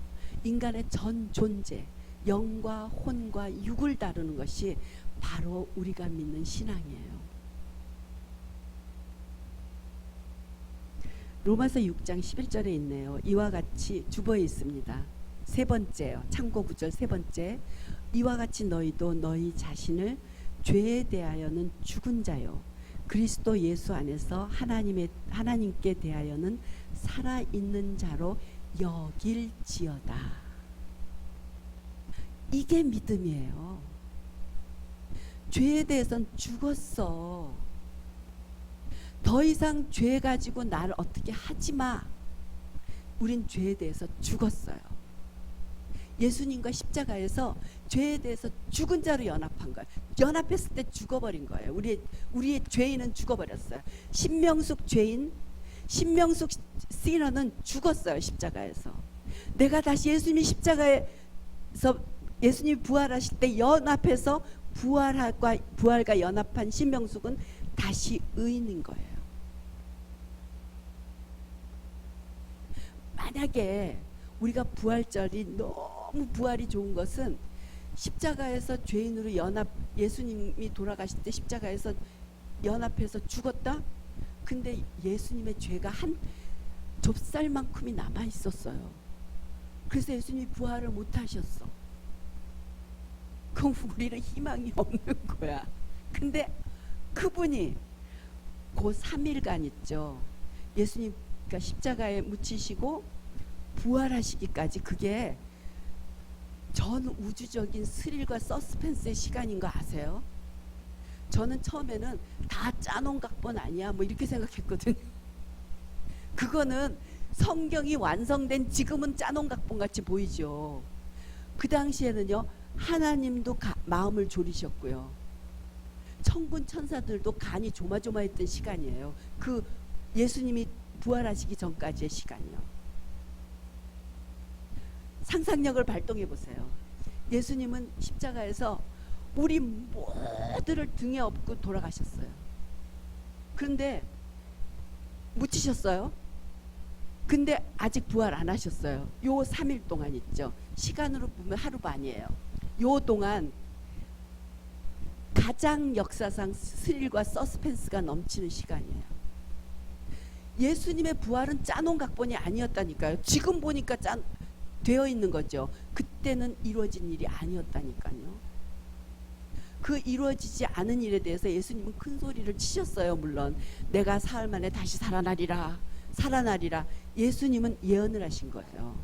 인간의 전 존재, 영과 혼과 육을 다루는 것이 바로 우리가 믿는 신앙이에요. 로마서 6장 11절에 있네요. 이와 같이 주보에 있습니다. 세 번째요. 참고 구절 세 번째. 이와 같이 너희도 너희 자신을 죄에 대하여는 죽은 자요 그리스도 예수 안에서 하나님께 대하여는 살아있는 자로 여길지어다. 이게 믿음이에요. 죄에 대해서는 죽었어. 더 이상 죄 가지고 나를 어떻게 하지마. 우린 죄에 대해서 죽었어요. 예수님과 십자가에서 죄에 대해서 죽은 자로 연합한 거예요. 연합했을 때 죽어버린 거예요. 우리의 죄인은 죽어버렸어요. 신명숙 죄인, 신명숙 시너는 죽었어요. 십자가에서. 내가 다시 예수님이 십자가에서 예수님이 부활하실 때 연합해서 부활과 연합한 신명숙은 다시 의인인 거예요. 만약에 우리가 부활절이 너무 부활이 좋은 것은 십자가에서 죄인으로 예수님이 돌아가실 때 십자가에서 연합해서 죽었다? 근데 예수님의 죄가 좁쌀만큼이 남아 있었어요. 그래서 예수님이 부활을 못 하셨어. 그럼 우리는 희망이 없는 거야. 근데 그분이 그 3일간 있죠. 예수님가 십자가에 묻히시고 부활하시기까지, 그게 전 우주적인 스릴과 서스펜스의 시간인 거 아세요? 저는 처음에는 다 짜놓은 각본 아니야 뭐 이렇게 생각했거든요. 그거는 성경이 완성된 지금은 짜놓은 각본 같이 보이죠. 그 당시에는요, 하나님도 마음을 졸이셨고요, 천군 천사들도 간이 조마조마했던 시간이에요. 그 예수님이 부활하시기 전까지의 시간이요. 상상력을 발동해 보세요. 예수님은 십자가에서 우리 모두를 등에 업고 돌아가셨어요. 그런데 묻히셨어요. 근데 아직 부활 안 하셨어요. 요 3일 동안 있죠. 시간으로 보면 하루 반이에요. 요 동안 가장 역사상 스릴과 서스펜스가 넘치는 시간이에요. 예수님의 부활은 짜놓은 각본이 아니었다니까요. 지금 보니까 되어 있는 거죠. 그때는 이루어진 일이 아니었다니까요. 그 이루어지지 않은 일에 대해서 예수님은 큰 소리를 치셨어요. 물론 내가 사흘 만에 다시 살아나리라, 살아나리라. 예수님은 예언을 하신 거예요.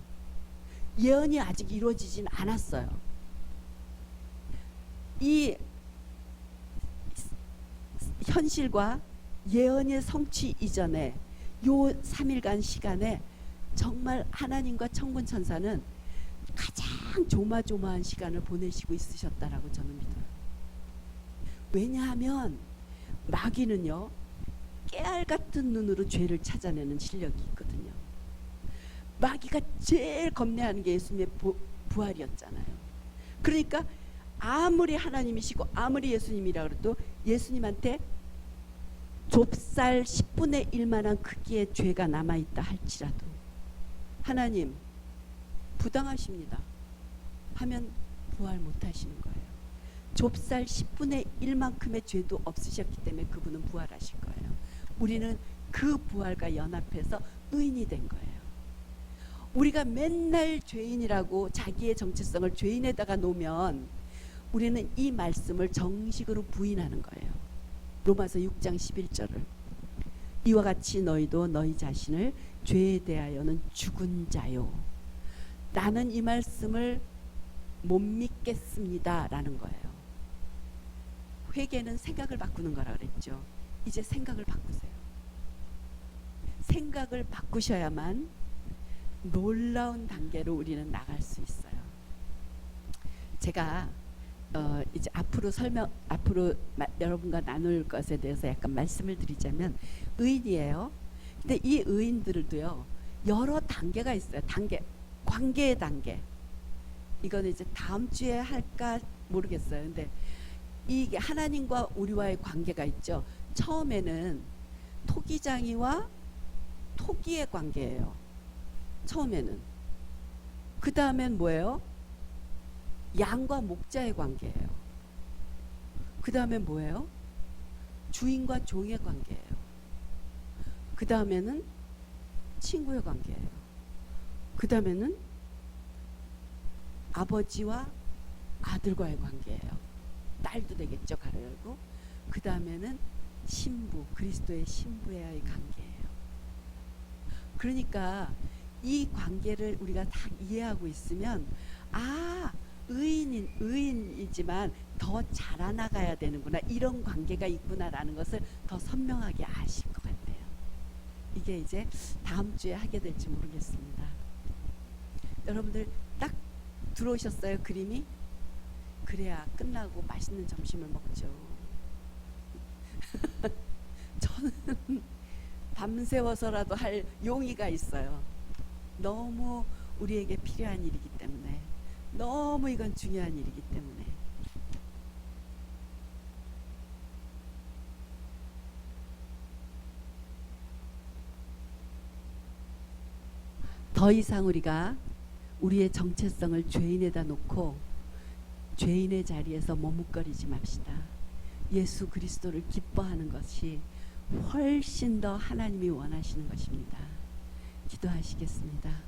예언이 아직 이루어지진 않았어요. 이 현실과 예언의 성취 이전에 요 3일간 시간에 정말 하나님과 천군 천사는 가장 조마조마한 시간을 보내시고 있으셨다라고 저는 믿어요. 왜냐하면 마귀는요, 깨알 같은 눈으로 죄를 찾아내는 실력이 있거든요. 마귀가 제일 겁내하는 게 예수님의 부활이었잖아요. 그러니까 아무리 하나님이시고 아무리 예수님이라 그래도 예수님한테 좁쌀 10분의 1만한 크기의 죄가 남아있다 할지라도 하나님 부당하십니다 하면 부활 못하시는 거예요. 좁쌀 10분의 1만큼의 죄도 없으셨기 때문에 그분은 부활하신 거예요. 우리는 그 부활과 연합해서 의인이 된 거예요. 우리가 맨날 죄인이라고 자기의 정체성을 죄인에다가 놓으면 우리는 이 말씀을 정식으로 부인하는 거예요. 로마서 6장 11절을 이와 같이 너희도 너희 자신을 죄에 대하여는 죽은 자요, 나는 이 말씀을 못 믿겠습니다 라는 거예요. 회개는 생각을 바꾸는 거라 그랬죠. 이제 생각을 바꾸세요. 생각을 바꾸셔야만 놀라운 단계로 우리는 나갈 수 있어요. 제가 이제 앞으로 여러분과 나눌 것에 대해서 약간 말씀을 드리자면, 의인이에요. 근데 이 의인들도요, 여러 단계가 있어요. 관계의 단계. 이거는 이제 다음 주에 할까 모르겠어요. 근데 이게 하나님과 우리와의 관계가 있죠. 처음에는 토기장이와 토기의 관계예요. 처음에는. 그 다음엔 뭐예요? 양과 목자의 관계예요. 그 다음엔 뭐예요? 주인과 종의 관계예요. 그 다음에는 친구의 관계예요. 그 다음에는 아버지와 아들과의 관계예요. 딸도 되겠죠, 가로 열고. 그 다음에는 신부, 그리스도의 신부와의 관계예요. 그러니까 이 관계를 우리가 다 이해하고 있으면, 아, 의인이지만 더 자라나가야 되는구나, 이런 관계가 있구나라는 것을 더 선명하게 아실 것 같아요. 이게 이제 다음 주에 하게 될지 모르겠습니다. 여러분들 딱 들어오셨어요, 그림이? 그래야 끝나고 맛있는 점심을 먹죠. 저는 밤새워서라도 할 용의가 있어요. 너무 우리에게 필요한 일이기 때문에, 너무 이건 중요한 일이기 때문에. 더 이상 우리가 우리의 정체성을 죄인에다 놓고 죄인의 자리에서 머뭇거리지 맙시다. 예수 그리스도를 기뻐하는 것이 훨씬 더 하나님이 원하시는 것입니다. 기도하시겠습니다.